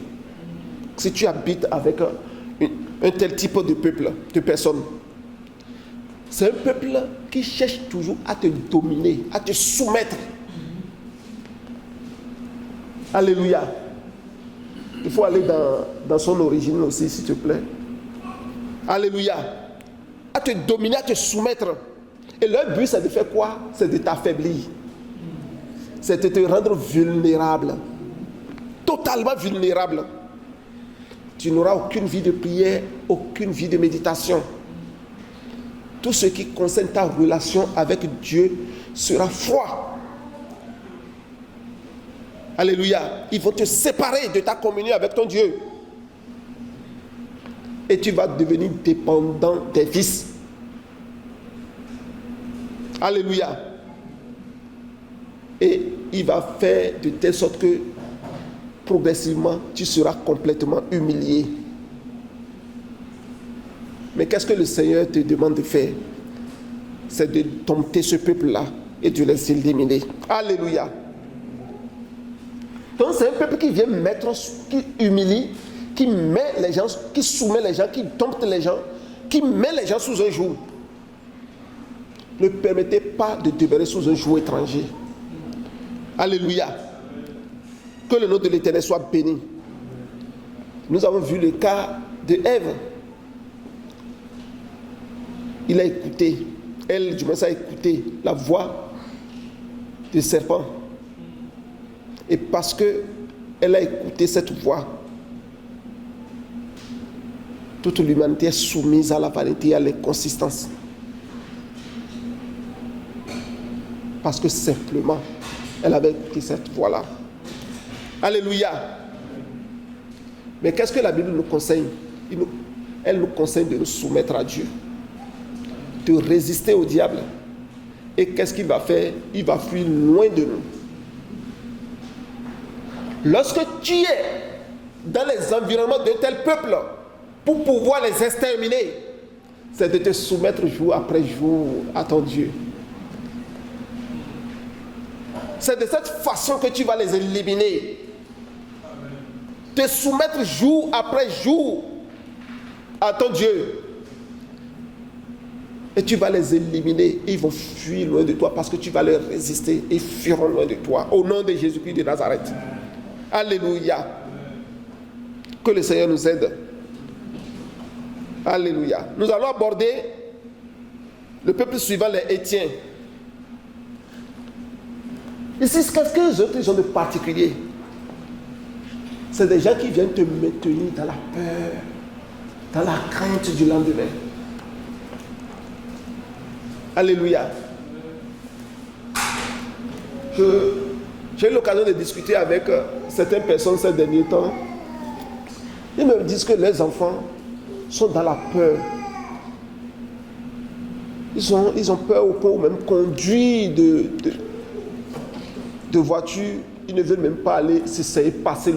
Si tu habites avec un tel type de peuple, de personnes, c'est un peuple qui cherche toujours à te dominer, à te soumettre. Alléluia. Il faut aller dans son origine aussi, s'il te plaît. Alléluia. À te dominer, à te soumettre. Et leur but, c'est de faire quoi? C'est de t'affaiblir. C'est de te rendre vulnérable. Totalement vulnérable. Tu n'auras aucune vie de prière, aucune vie de méditation. Tout ce qui concerne ta relation avec Dieu sera froid. Alléluia. Ils vont te séparer de ta communion avec ton Dieu. Et tu vas devenir dépendant des vices. Alléluia. Et il va faire de telle sorte que progressivement, tu seras complètement humilié. Mais qu'est-ce que le Seigneur te demande de faire? C'est de dompter ce peuple-là et de les éliminer. Alléluia. Donc c'est un peuple qui vient mettre, qui humilie, qui met les gens, qui soumet les gens, qui dompte les gens, qui met les gens sous un joug. Ne permettez pas de demeurer sous un joug étranger. Alléluia. Que le nom de l'Éternel soit béni. Nous avons vu le cas de Ève. Il a écouté, elle du moins a écouté la voix du serpent. Et parce qu'elle a écouté cette voix, toute l'humanité est soumise à la vanité et à l'inconsistance. Parce que simplement, elle avait écouté cette voix-là. Alléluia. Mais qu'est-ce que la Bible nous conseille? Elle nous conseille de nous soumettre à Dieu, de résister au diable. Et qu'est-ce qu'il va faire? Il va fuir loin de nous. Lorsque tu es dans les environnements de tel peuple, pour pouvoir les exterminer, c'est de te soumettre jour après jour à ton Dieu. C'est de cette façon que tu vas les éliminer. Te soumettre jour après jour à ton Dieu. Et tu vas les éliminer. Et ils vont fuir loin de toi parce que tu vas leur résister. Et ils fuiront loin de toi. Au nom de Jésus-Christ de Nazareth. Alléluia. Que le Seigneur nous aide. Alléluia. Nous allons aborder le peuple suivant, les Hétiens. Ici, qu'est-ce que les autres ont de particulier? C'est des gens qui viennent te maintenir dans la peur, dans la crainte du lendemain. Alléluia. J'ai eu l'occasion de discuter avec certaines personnes ces derniers temps. Ils me disent que leurs enfants sont dans la peur. Ils ont peur au point où même conduire de voiture. Ils ne veulent même pas aller s'essayer passer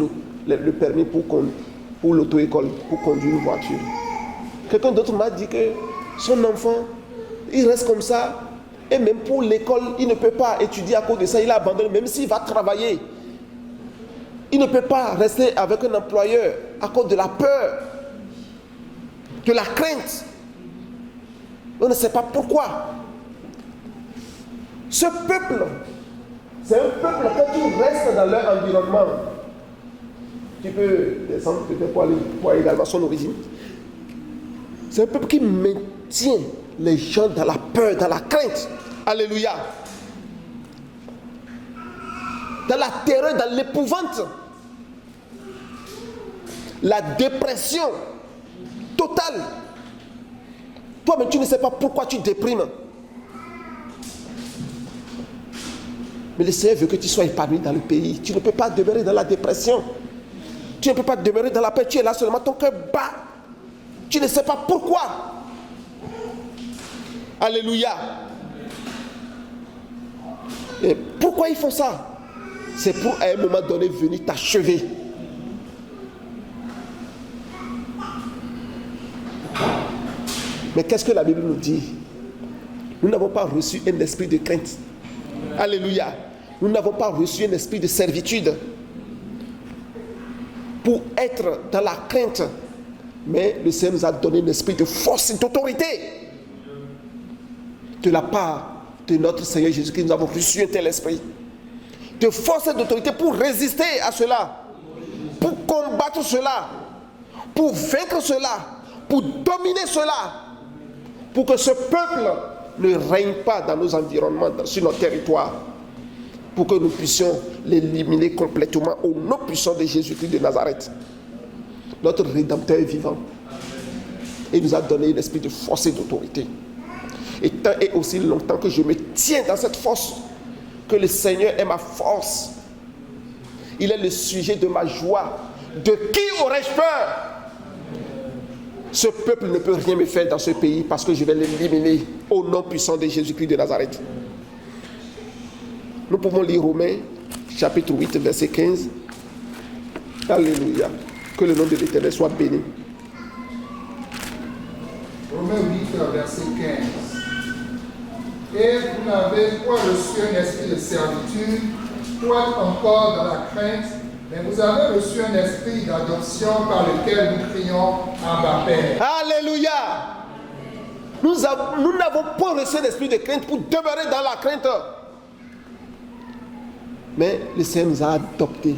le permis pour l'auto-école, pour conduire une voiture. Quelqu'un d'autre m'a dit que son enfant, il reste comme ça. Et même pour l'école, il ne peut pas étudier à cause de ça. Il abandonne, même s'il va travailler. Il ne peut pas rester avec un employeur à cause de la peur, de la crainte. On ne sait pas pourquoi. Ce peuple, c'est un peuple quand tu restes dans leur environnement. Tu peux descendre peut-être pour aller également à son origine. C'est un peuple qui maintient les gens dans la peur, dans la crainte. Alléluia. Dans la terreur, dans l'épouvante. La dépression totale. Toi, mais tu ne sais pas pourquoi tu déprimes. Mais le Seigneur veut que tu sois épanoui dans le pays. Tu ne peux pas demeurer dans la dépression. Tu ne peux pas demeurer dans la paix. Tu es là seulement, ton cœur bat. Tu ne sais pas pourquoi. Alléluia. Et pourquoi ils font ça? C'est pour à un moment donné venir t'achever. Mais qu'est-ce que la Bible nous dit? Nous n'avons pas reçu un esprit de crainte. Alléluia. Nous n'avons pas reçu un esprit de servitude pour être dans la crainte. Mais le Seigneur nous a donné un esprit de force et d'autorité. De la part de notre Seigneur Jésus-Christ, nous avons reçu un tel esprit. De force et d'autorité pour résister à cela. Pour combattre cela. Pour vaincre cela. Pour dominer cela. Pour que ce peuple ne règne pas dans nos environnements, sur notre territoire. Pour que nous puissions l'éliminer complètement au nom puissant de Jésus-Christ de Nazareth. Notre Rédempteur est vivant. Et il nous a donné l'esprit de force et d'autorité. Et tant et aussi longtemps que je me tiens dans cette force, que le Seigneur est ma force. Il est le sujet de ma joie. De qui aurais-je peur? Ce peuple ne peut rien me faire dans ce pays parce que je vais l'éliminer au nom puissant de Jésus-Christ de Nazareth. Nous pouvons lire Romains, chapitre 8, verset 15. Alléluia. Que le nom de l'Éternel soit béni. chapitre, verset 15. Et vous n'avez point reçu un esprit de servitude pour être encore dans la crainte, mais vous avez reçu un esprit d'adoption par lequel nous crions Abba Père. Alléluia. Nous n'avons pas reçu un esprit de crainte pour demeurer dans la crainte. Mais le Seigneur nous a adoptés.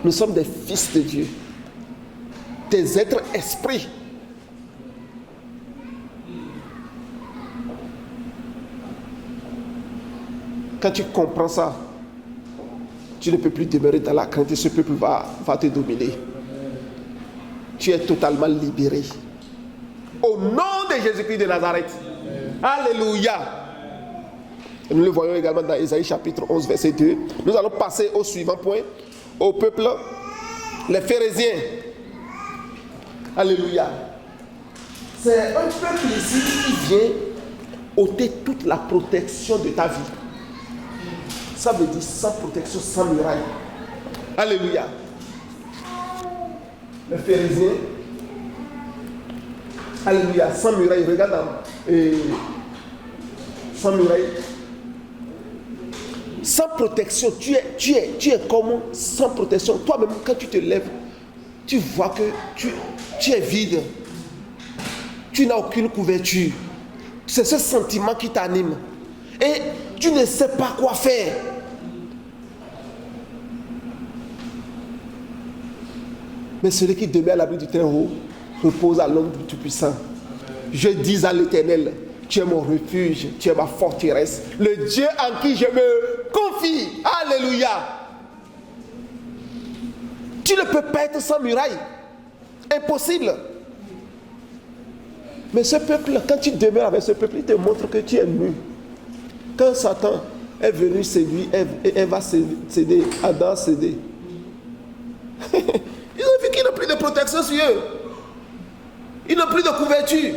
Nous sommes des fils de Dieu. Des êtres esprits. Quand tu comprends ça, tu ne peux plus demeurer dans la crainte et ce peuple va te dominer. Tu es totalement libéré. Au nom de Jésus-Christ de Nazareth. Alléluia. Nous le voyons également dans Ésaïe chapitre 11, verset 2. Nous allons passer au suivant point. Au peuple, les pharisiens. Alléluia. C'est un peuple ici qui vient ôter toute la protection de ta vie. Ça veut dire sans protection, sans muraille. Alléluia. Les pharisiens. Alléluia. Sans muraille. Regarde. Sans muraille. Sans protection. Tu es comme sans protection. Toi-même, quand tu te lèves, tu vois que tu es vide. Tu n'as aucune couverture. C'est ce sentiment qui t'anime. Et tu ne sais pas quoi faire. Mais celui qui demeure à l'abri du Très-Haut repose à l'ombre du Tout-Puissant. Je dis à l'Éternel, tu es mon refuge, tu es ma forteresse, le Dieu en qui je me confie. Alléluia. Tu ne peux pas être sans muraille. Impossible. Mais ce peuple, quand tu demeures avec ce peuple, il te montre que tu es nu. Quand Satan est venu séduire Ève va céder, Adam a cédé. Ils ont vu qu'ils n'ont plus de protection sur eux. Ils n'ont plus de couverture.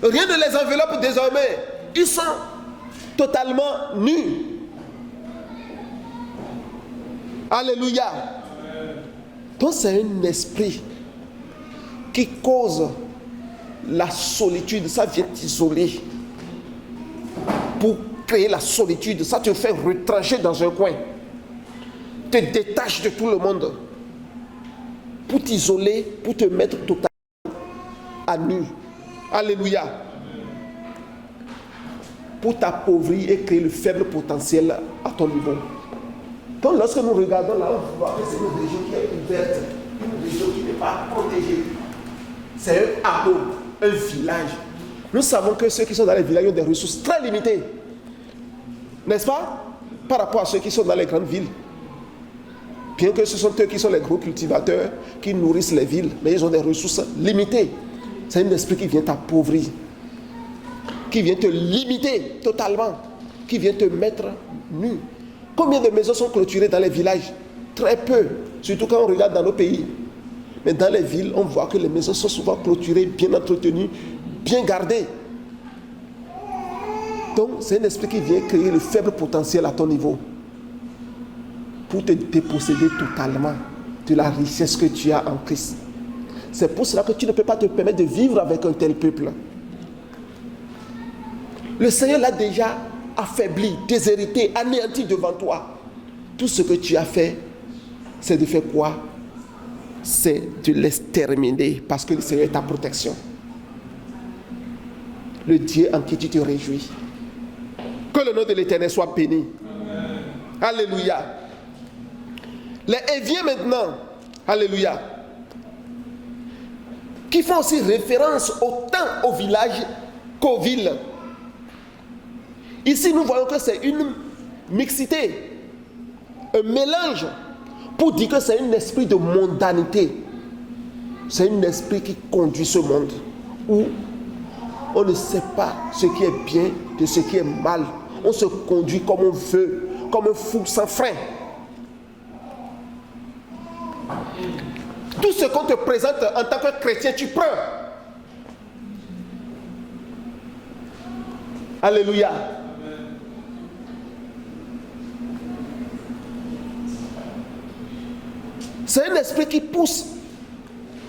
Rien ne les enveloppe désormais. Ils sont totalement nus. Alléluia. Donc c'est un esprit qui cause la solitude. Ça vient t'isoler. Pour créer la solitude, ça te fait retrancher dans un coin. Te détache de tout le monde. Pour t'isoler, pour te mettre totalement à nu. Alléluia. Pour t'appauvrir et créer le faible potentiel à ton niveau. Donc lorsque nous regardons là, on voit que c'est une région qui est ouverte, une région qui n'est pas protégée. C'est un hameau, un village. Nous savons que ceux qui sont dans les villages ont des ressources très limitées. N'est-ce pas? Par rapport à ceux qui sont dans les grandes villes. Bien que ce sont eux qui sont les gros cultivateurs, qui nourrissent les villes, mais ils ont des ressources limitées. C'est un esprit qui vient t'appauvrir, qui vient te limiter totalement, qui vient te mettre nu. Combien de maisons sont clôturées dans les villages? Très peu, surtout quand on regarde dans nos pays. Mais dans les villes, on voit que les maisons sont souvent clôturées, bien entretenues, bien gardées. Donc, c'est un esprit qui vient créer le faible potentiel à ton niveau pour te déposséder totalement de la richesse que tu as en Christ. C'est pour cela que tu ne peux pas te permettre de vivre avec un tel peuple. Le Seigneur l'a déjà affaibli, déshérité, anéanti devant toi. Tout ce que tu as fait, c'est de faire quoi? C'est de l'exterminer parce que le Seigneur est ta protection. Le Dieu en qui tu te réjouis. Que le nom de l'Éternel soit béni. Amen. Alléluia. Les Héviens maintenant, alléluia, qui font aussi référence autant au village qu'aux villes. Ici, nous voyons que c'est une mixité, un mélange, pour dire que c'est un esprit de mondanité. C'est un esprit qui conduit ce monde, où on ne sait pas ce qui est bien de ce qui est mal. On se conduit comme on veut, comme un fou sans frein. Tout ce qu'on te présente en tant que chrétien, tu prends. Alléluia. C'est un esprit qui pousse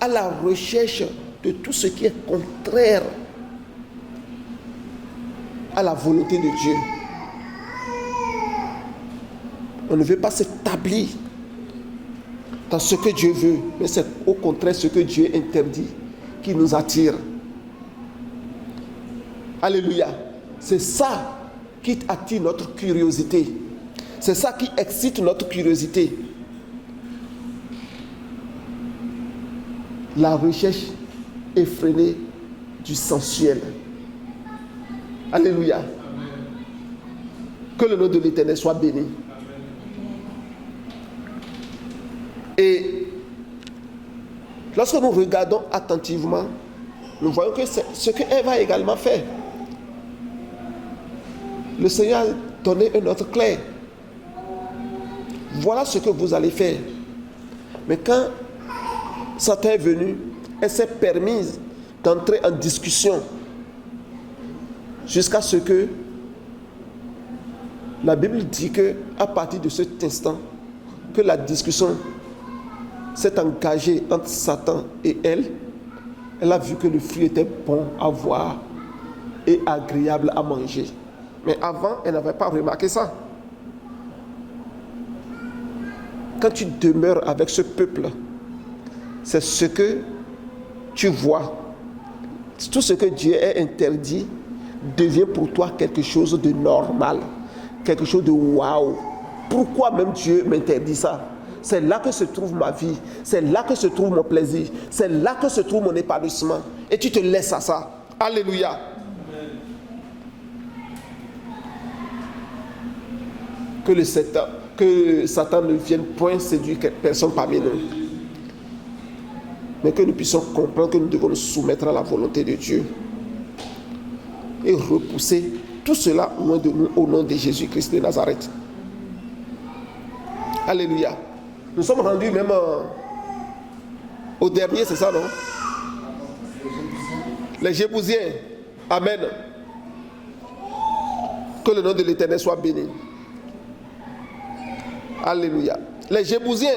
à la recherche de tout ce qui est contraire à la volonté de Dieu. On ne veut pas s'établir dans ce que Dieu veut, mais c'est au contraire ce que Dieu interdit qui nous attire. Alléluia. C'est ça qui attire notre curiosité. C'est ça qui excite notre curiosité. La recherche effrénée du sensuel. Alléluia. Amen. Que le nom de l'Éternel soit béni. Amen. Et lorsque nous regardons attentivement, nous voyons que c'est ce que Ève a également fait. Le Seigneur a donné un ordre clair. Voilà ce que vous allez faire. Mais quand Satan est venu, elle s'est permise d'entrer en discussion jusqu'à ce que la Bible dit que à partir de cet instant que la discussion s'est engagée entre Satan et elle, elle a vu que le fruit était bon à voir et agréable à manger. Mais avant, elle n'avait pas remarqué ça. Quand tu demeures avec ce peuple, c'est ce que tu vois. Tout ce que Dieu a interdit devient pour toi quelque chose de normal, quelque chose de waouh. Pourquoi même Dieu m'interdit ça? C'est là que se trouve ma vie, c'est là que se trouve mon plaisir, c'est là que se trouve mon épanouissement. Et tu te laisses à ça. Alléluia. Amen. Que Satan ne vienne point séduire personne parmi nous. Mais que nous puissions comprendre que nous devons nous soumettre à la volonté de Dieu. Et repousser tout cela loin de nous au nom de Jésus-Christ de Nazareth. Alléluia. Nous sommes rendus même au dernier, c'est ça, non? Les Jébusiens. Amen. Que le nom de l'Éternel soit béni. Alléluia. Les Jébusiens.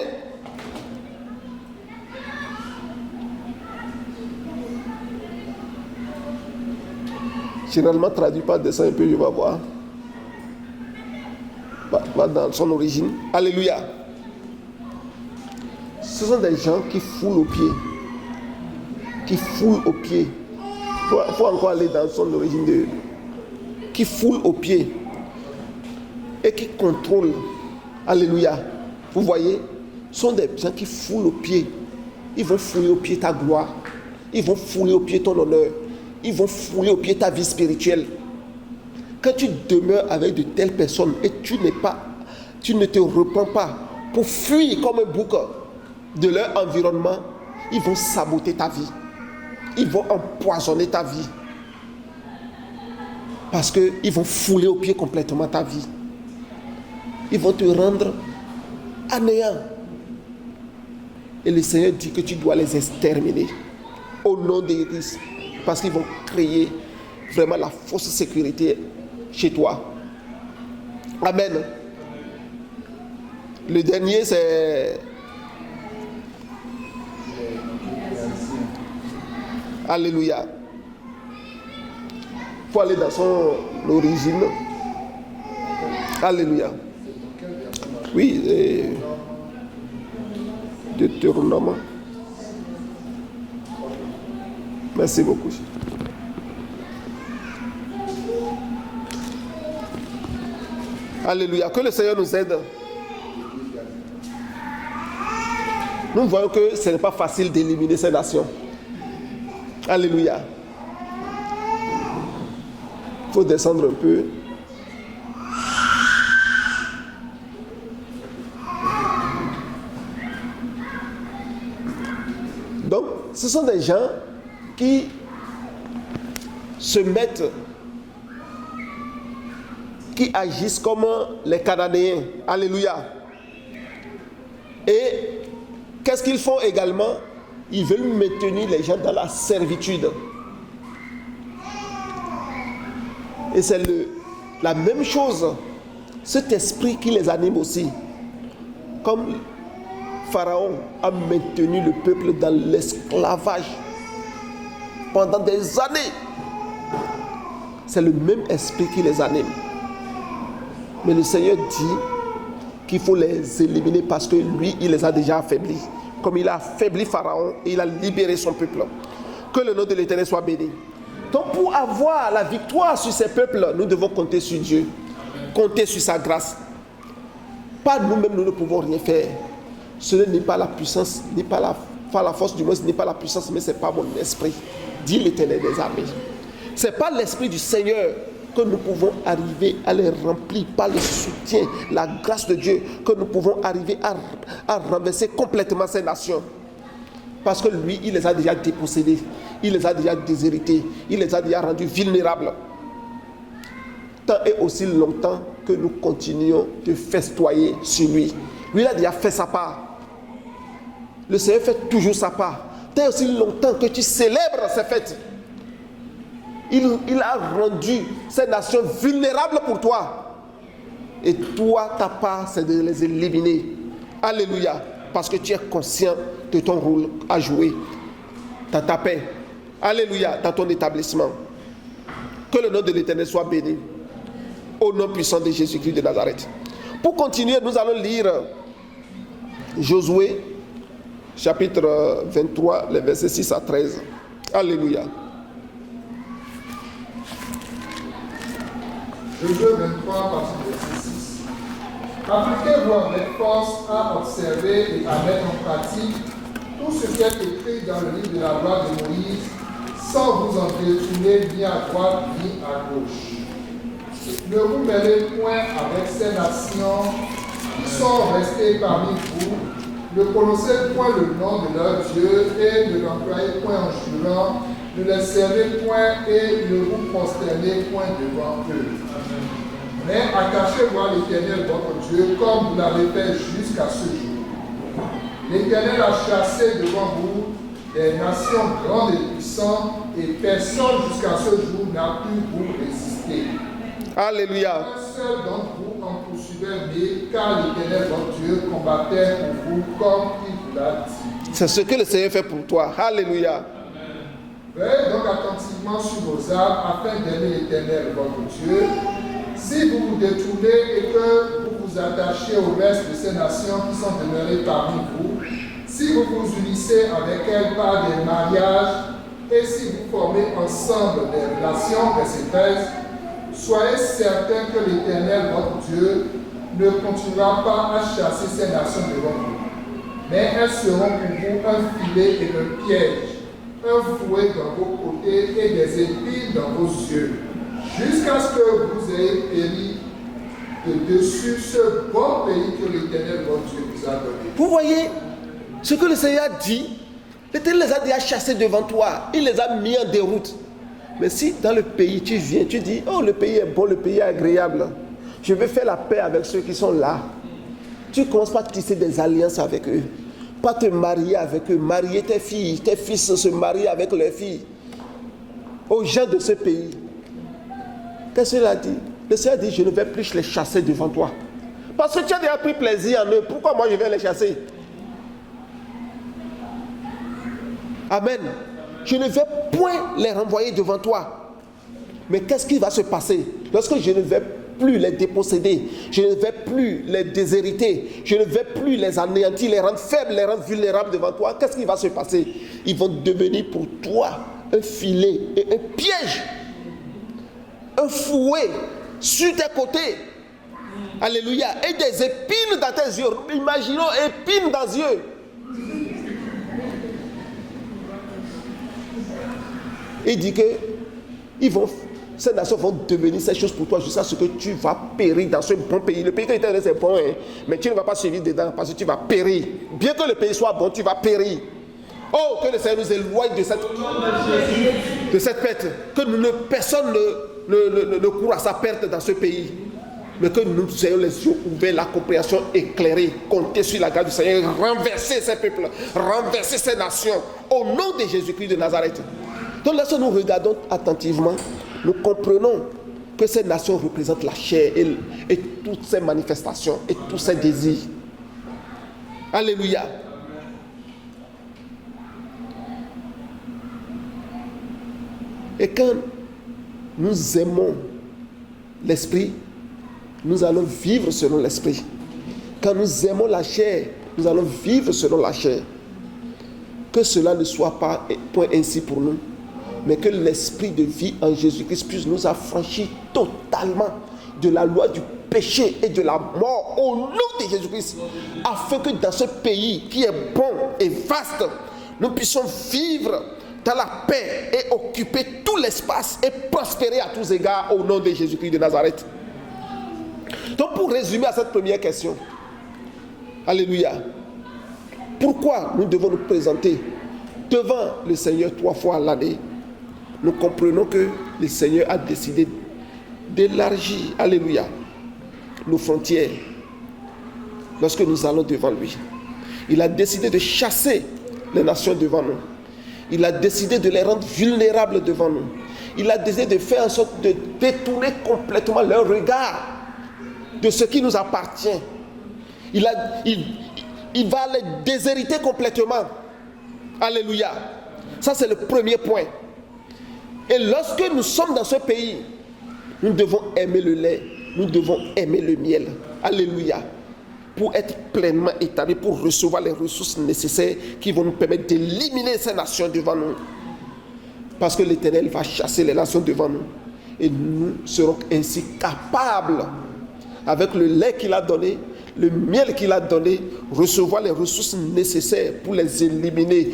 Généralement traduit par dessin un peu, je vais voir. Va dans son origine. Alléluia. Ce sont des gens qui foulent aux pieds. Qui foulent aux pieds. Il faut encore aller dans son origine qui foulent aux pieds. Et qui contrôlent. Alléluia. Vous voyez, ce sont des gens qui foulent aux pieds. Ils vont fouler aux pieds ta gloire. Ils vont fouler aux pieds ton honneur. Ils vont fouler aux pieds ta vie spirituelle. Quand tu demeures avec de telles personnes et tu ne te reprends pas pour fuir comme un bouc de leur environnement, ils vont saboter ta vie. Ils vont empoisonner ta vie. Parce qu'ils vont fouler aux pieds complètement ta vie. Ils vont te rendre à néant. Et le Seigneur dit que tu dois les exterminer au nom de Christ. Parce qu'ils vont créer vraiment la fausse sécurité chez toi. Amen. Le dernier, c'est... Alléluia. Il faut aller dans son origine. Alléluia. Oui, Deutéronome. Merci beaucoup. Alléluia. Que le Seigneur nous aide. Nous voyons que ce n'est pas facile d'éliminer ces nations. Alléluia. Il faut descendre un peu. Donc, ce sont des gens qui se mettent, qui agissent comme les Cananéens. Alléluia. Et qu'est-ce qu'ils font également? Ils veulent maintenir les gens dans la servitude. Et c'est la même chose, cet esprit qui les anime aussi. Comme Pharaon a maintenu le peuple dans l'esclavage pendant des années. C'est le même esprit qui les anime. Mais le Seigneur dit qu'il faut les éliminer parce que lui, il les a déjà affaiblis. Comme il a affaibli Pharaon et il a libéré son peuple. Que le nom de l'Éternel soit béni. Donc pour avoir la victoire sur ces peuples, nous devons compter sur Dieu. Compter sur sa grâce. Pas nous-mêmes, nous ne pouvons rien faire. Ce n'est pas la puissance, ni pas la force du monde, ce n'est pas la puissance, mais c'est pas mon esprit, dit l'Éternel des armées. C'est pas l'esprit du Seigneur que nous pouvons arriver à les remplir par le soutien, la grâce de Dieu, que nous pouvons arriver à renverser complètement ces nations. Parce que lui, il les a déjà dépossédés, il les a déjà déshérités, il les a déjà rendus vulnérables. Tant et aussi longtemps que nous continuons de festoyer sur lui. Lui, il a déjà fait sa part. Le Seigneur fait toujours sa part. Tant et aussi longtemps que tu célèbres ces fêtes, il a rendu ces nations vulnérables pour toi. Et toi, ta part, c'est de les éliminer. Alléluia. Parce que tu es conscient de ton rôle à jouer dans ta paix. Alléluia. Dans ton établissement. Que le nom de l'Éternel soit béni. Au nom puissant de Jésus-Christ de Nazareth. Pour continuer, nous allons lire Josué, chapitre 23, les versets 6 à 13. Alléluia. Josué 23, partie verset 6. Appliquez-vous avec force à observer et à mettre en pratique tout ce qui est écrit dans le livre de la loi de Moïse, sans vous en détourner ni à droite ni à gauche. Ne vous mêlez point avec ces nations qui sont restées parmi vous, ne prononcez point le nom de leur Dieu et ne l'employez point en jurant, ne les servez point et ne vous prosternez point devant eux. Mais attachez-vous à l'Éternel votre Dieu comme vous l'avez fait jusqu'à ce jour. L'Éternel a chassé devant vous des nations grandes et puissantes et personne jusqu'à ce jour n'a pu vous résister. Alléluia. Un seul d'entre vous en poursuivait, mais car l'Éternel votre Dieu combattait pour vous comme il vous l'a dit. C'est ce que le Seigneur fait pour toi. Alléluia. Veillez donc attentivement sur vos armes afin d'aimer l'Éternel votre Dieu. Si vous vous détournez et que vous vous attachez au reste de ces nations qui sont demeurées parmi vous, si vous vous unissez avec elles par des mariages et si vous formez ensemble des relations, verset 13, soyez certains que l'Éternel, votre Dieu, ne continuera pas à chasser ces nations devant vous. Mais elles seront pour vous un filet et un piège, un fouet dans vos côtés et des épines dans vos yeux, jusqu'à ce que vous ayez péri de dessus ce bon pays que l'Éternel, votre Dieu, vous a donné. Vous voyez ce que le Seigneur a dit. L'Éternel les a déjà chassés devant toi. Il les a mis en déroute. Mais si dans le pays tu viens, tu dis, oh le pays est bon, le pays est agréable, je vais faire la paix avec ceux qui sont là. Tu commences par tisser des alliances avec eux, pas te marier avec eux, marier tes filles, tes fils se marient avec leurs filles, aux gens de ce pays. Qu'est-ce qu'il a dit? Le Seigneur dit, je ne vais plus les chasser devant toi. Parce que tu as déjà pris plaisir en eux, pourquoi moi je vais les chasser? Amen. Je ne vais point les renvoyer devant toi. Mais qu'est-ce qui va se passer lorsque je ne vais plus les déposséder, je ne vais plus les déshériter, je ne vais plus les anéantir, les rendre faibles, les rendre vulnérables devant toi? Qu'est-ce qui va se passer? Ils vont devenir pour toi un filet et un piège, un fouet sur tes côtés. Alléluia. Et des épines dans tes yeux. Imaginons épines dans les yeux. Il dit que ces nations vont devenir ces choses pour toi jusqu'à ce que tu vas périr dans ce bon pays. Le pays que l'Éternel c'est bon, hein, mais tu ne vas pas suivre dedans parce que tu vas périr. Bien que le pays soit bon, tu vas périr. Oh, que le Seigneur nous éloigne de cette perte. Que personne ne court à sa perte dans ce pays. Mais que nous ayons les yeux ouverts, la compréhension éclairée, compter sur la grâce du Seigneur, renverser ces peuples, renverser ces nations, au nom de Jésus-Christ de Nazareth. Donc lorsque nous regardons attentivement, nous comprenons que ces nations représentent la chair et toutes ces manifestations et tous ces désirs. Alléluia. Et quand nous aimons l'esprit, nous allons vivre selon l'esprit. Quand nous aimons la chair, nous allons vivre selon la chair. Que cela ne soit pas point ainsi pour nous, mais que l'esprit de vie en Jésus-Christ puisse nous affranchir totalement de la loi du péché et de la mort au nom de Jésus-Christ, afin que dans ce pays qui est bon et vaste, nous puissions vivre dans la paix et occuper tout l'espace et prospérer à tous égards au nom de Jésus-Christ de Nazareth. Donc pour résumer à cette première question, alléluia, pourquoi nous devons nous présenter devant le Seigneur 3 fois à l'année? Nous comprenons que le Seigneur a décidé d'élargir, alléluia, nos frontières lorsque nous allons devant lui. Il a décidé de chasser les nations devant nous. Il a décidé de les rendre vulnérables devant nous. Il a décidé de faire en sorte de détourner complètement leur regard de ce qui nous appartient. Il va les déshériter complètement. Alléluia. Ça, c'est le premier point. Et lorsque nous sommes dans ce pays, nous devons aimer le lait, nous devons aimer le miel. Alléluia. Pour être pleinement établis, pour recevoir les ressources nécessaires qui vont nous permettre d'éliminer ces nations devant nous. Parce que l'Éternel va chasser les nations devant nous. Et nous serons ainsi capables, avec le lait qu'il a donné, le miel qu'il a donné, recevoir les ressources nécessaires pour les éliminer,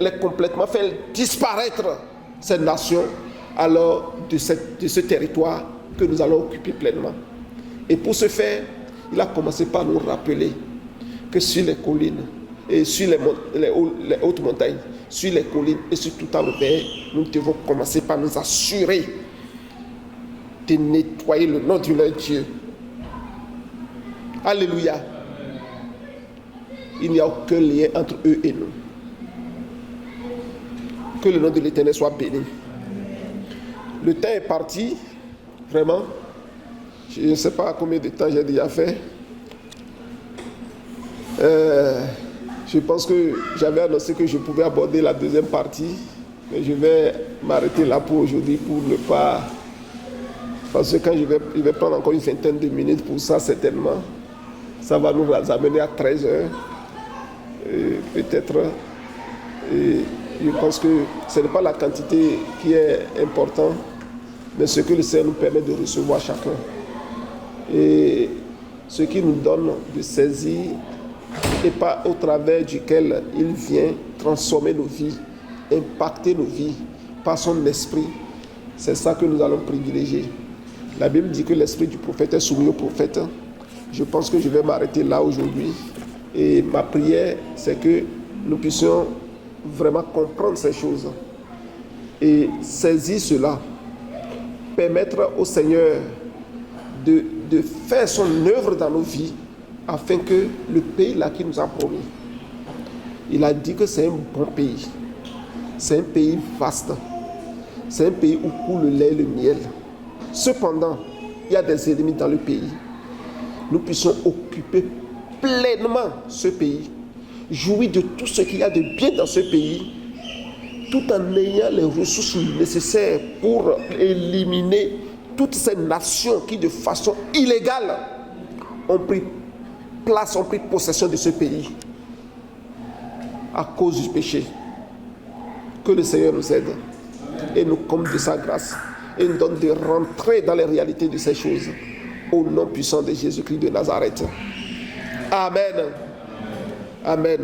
les complètement faire disparaître ces nations, alors de ce territoire que nous allons occuper pleinement. Et pour ce faire, il a commencé par nous rappeler que sur les collines et sur les hautes montagnes, sur les collines et sur tout en vert, nous devons commencer par nous assurer de nettoyer le nom de notre Dieu. Alléluia. Il n'y a aucun lien entre eux et nous. Que le nom de l'Éternel soit béni. Le temps est parti, vraiment. Je ne sais pas combien de temps j'ai déjà fait. Je pense que j'avais annoncé que je pouvais aborder la deuxième partie, mais je vais m'arrêter là pour aujourd'hui pour ne pas... Parce que quand je vais prendre encore une vingtaine de minutes pour ça, certainement, ça va nous amener à 13 heures, peut-être. Et je pense que ce n'est pas la quantité qui est importante, mais ce que le Seigneur nous permet de recevoir chacun. Et ce qui nous donne de saisir et pas au travers duquel il vient transformer nos vies, impacter nos vies par son esprit. C'est ça que nous allons privilégier. La Bible dit que l'esprit du prophète est soumis au prophète. Je pense que je vais m'arrêter là aujourd'hui. Et ma prière, c'est que nous puissions vraiment comprendre ces choses et saisir cela, permettre au Seigneur de faire son œuvre dans nos vies, afin que le pays là qui nous a promis, il a dit que c'est un bon pays, c'est un pays vaste, c'est un pays où coule le lait et le miel. Cependant, il y a des ennemis dans le pays. Nous puissions occuper pleinement ce pays, jouir de tout ce qu'il y a de bien dans ce pays, tout en ayant les ressources nécessaires pour éliminer toutes ces nations qui, de façon illégale, ont pris possession de ce pays à cause du péché. Que le Seigneur nous aide et nous comble de sa grâce et nous donne de rentrer dans les réalités de ces choses. Au nom puissant de Jésus-Christ de Nazareth. Amen. Amen.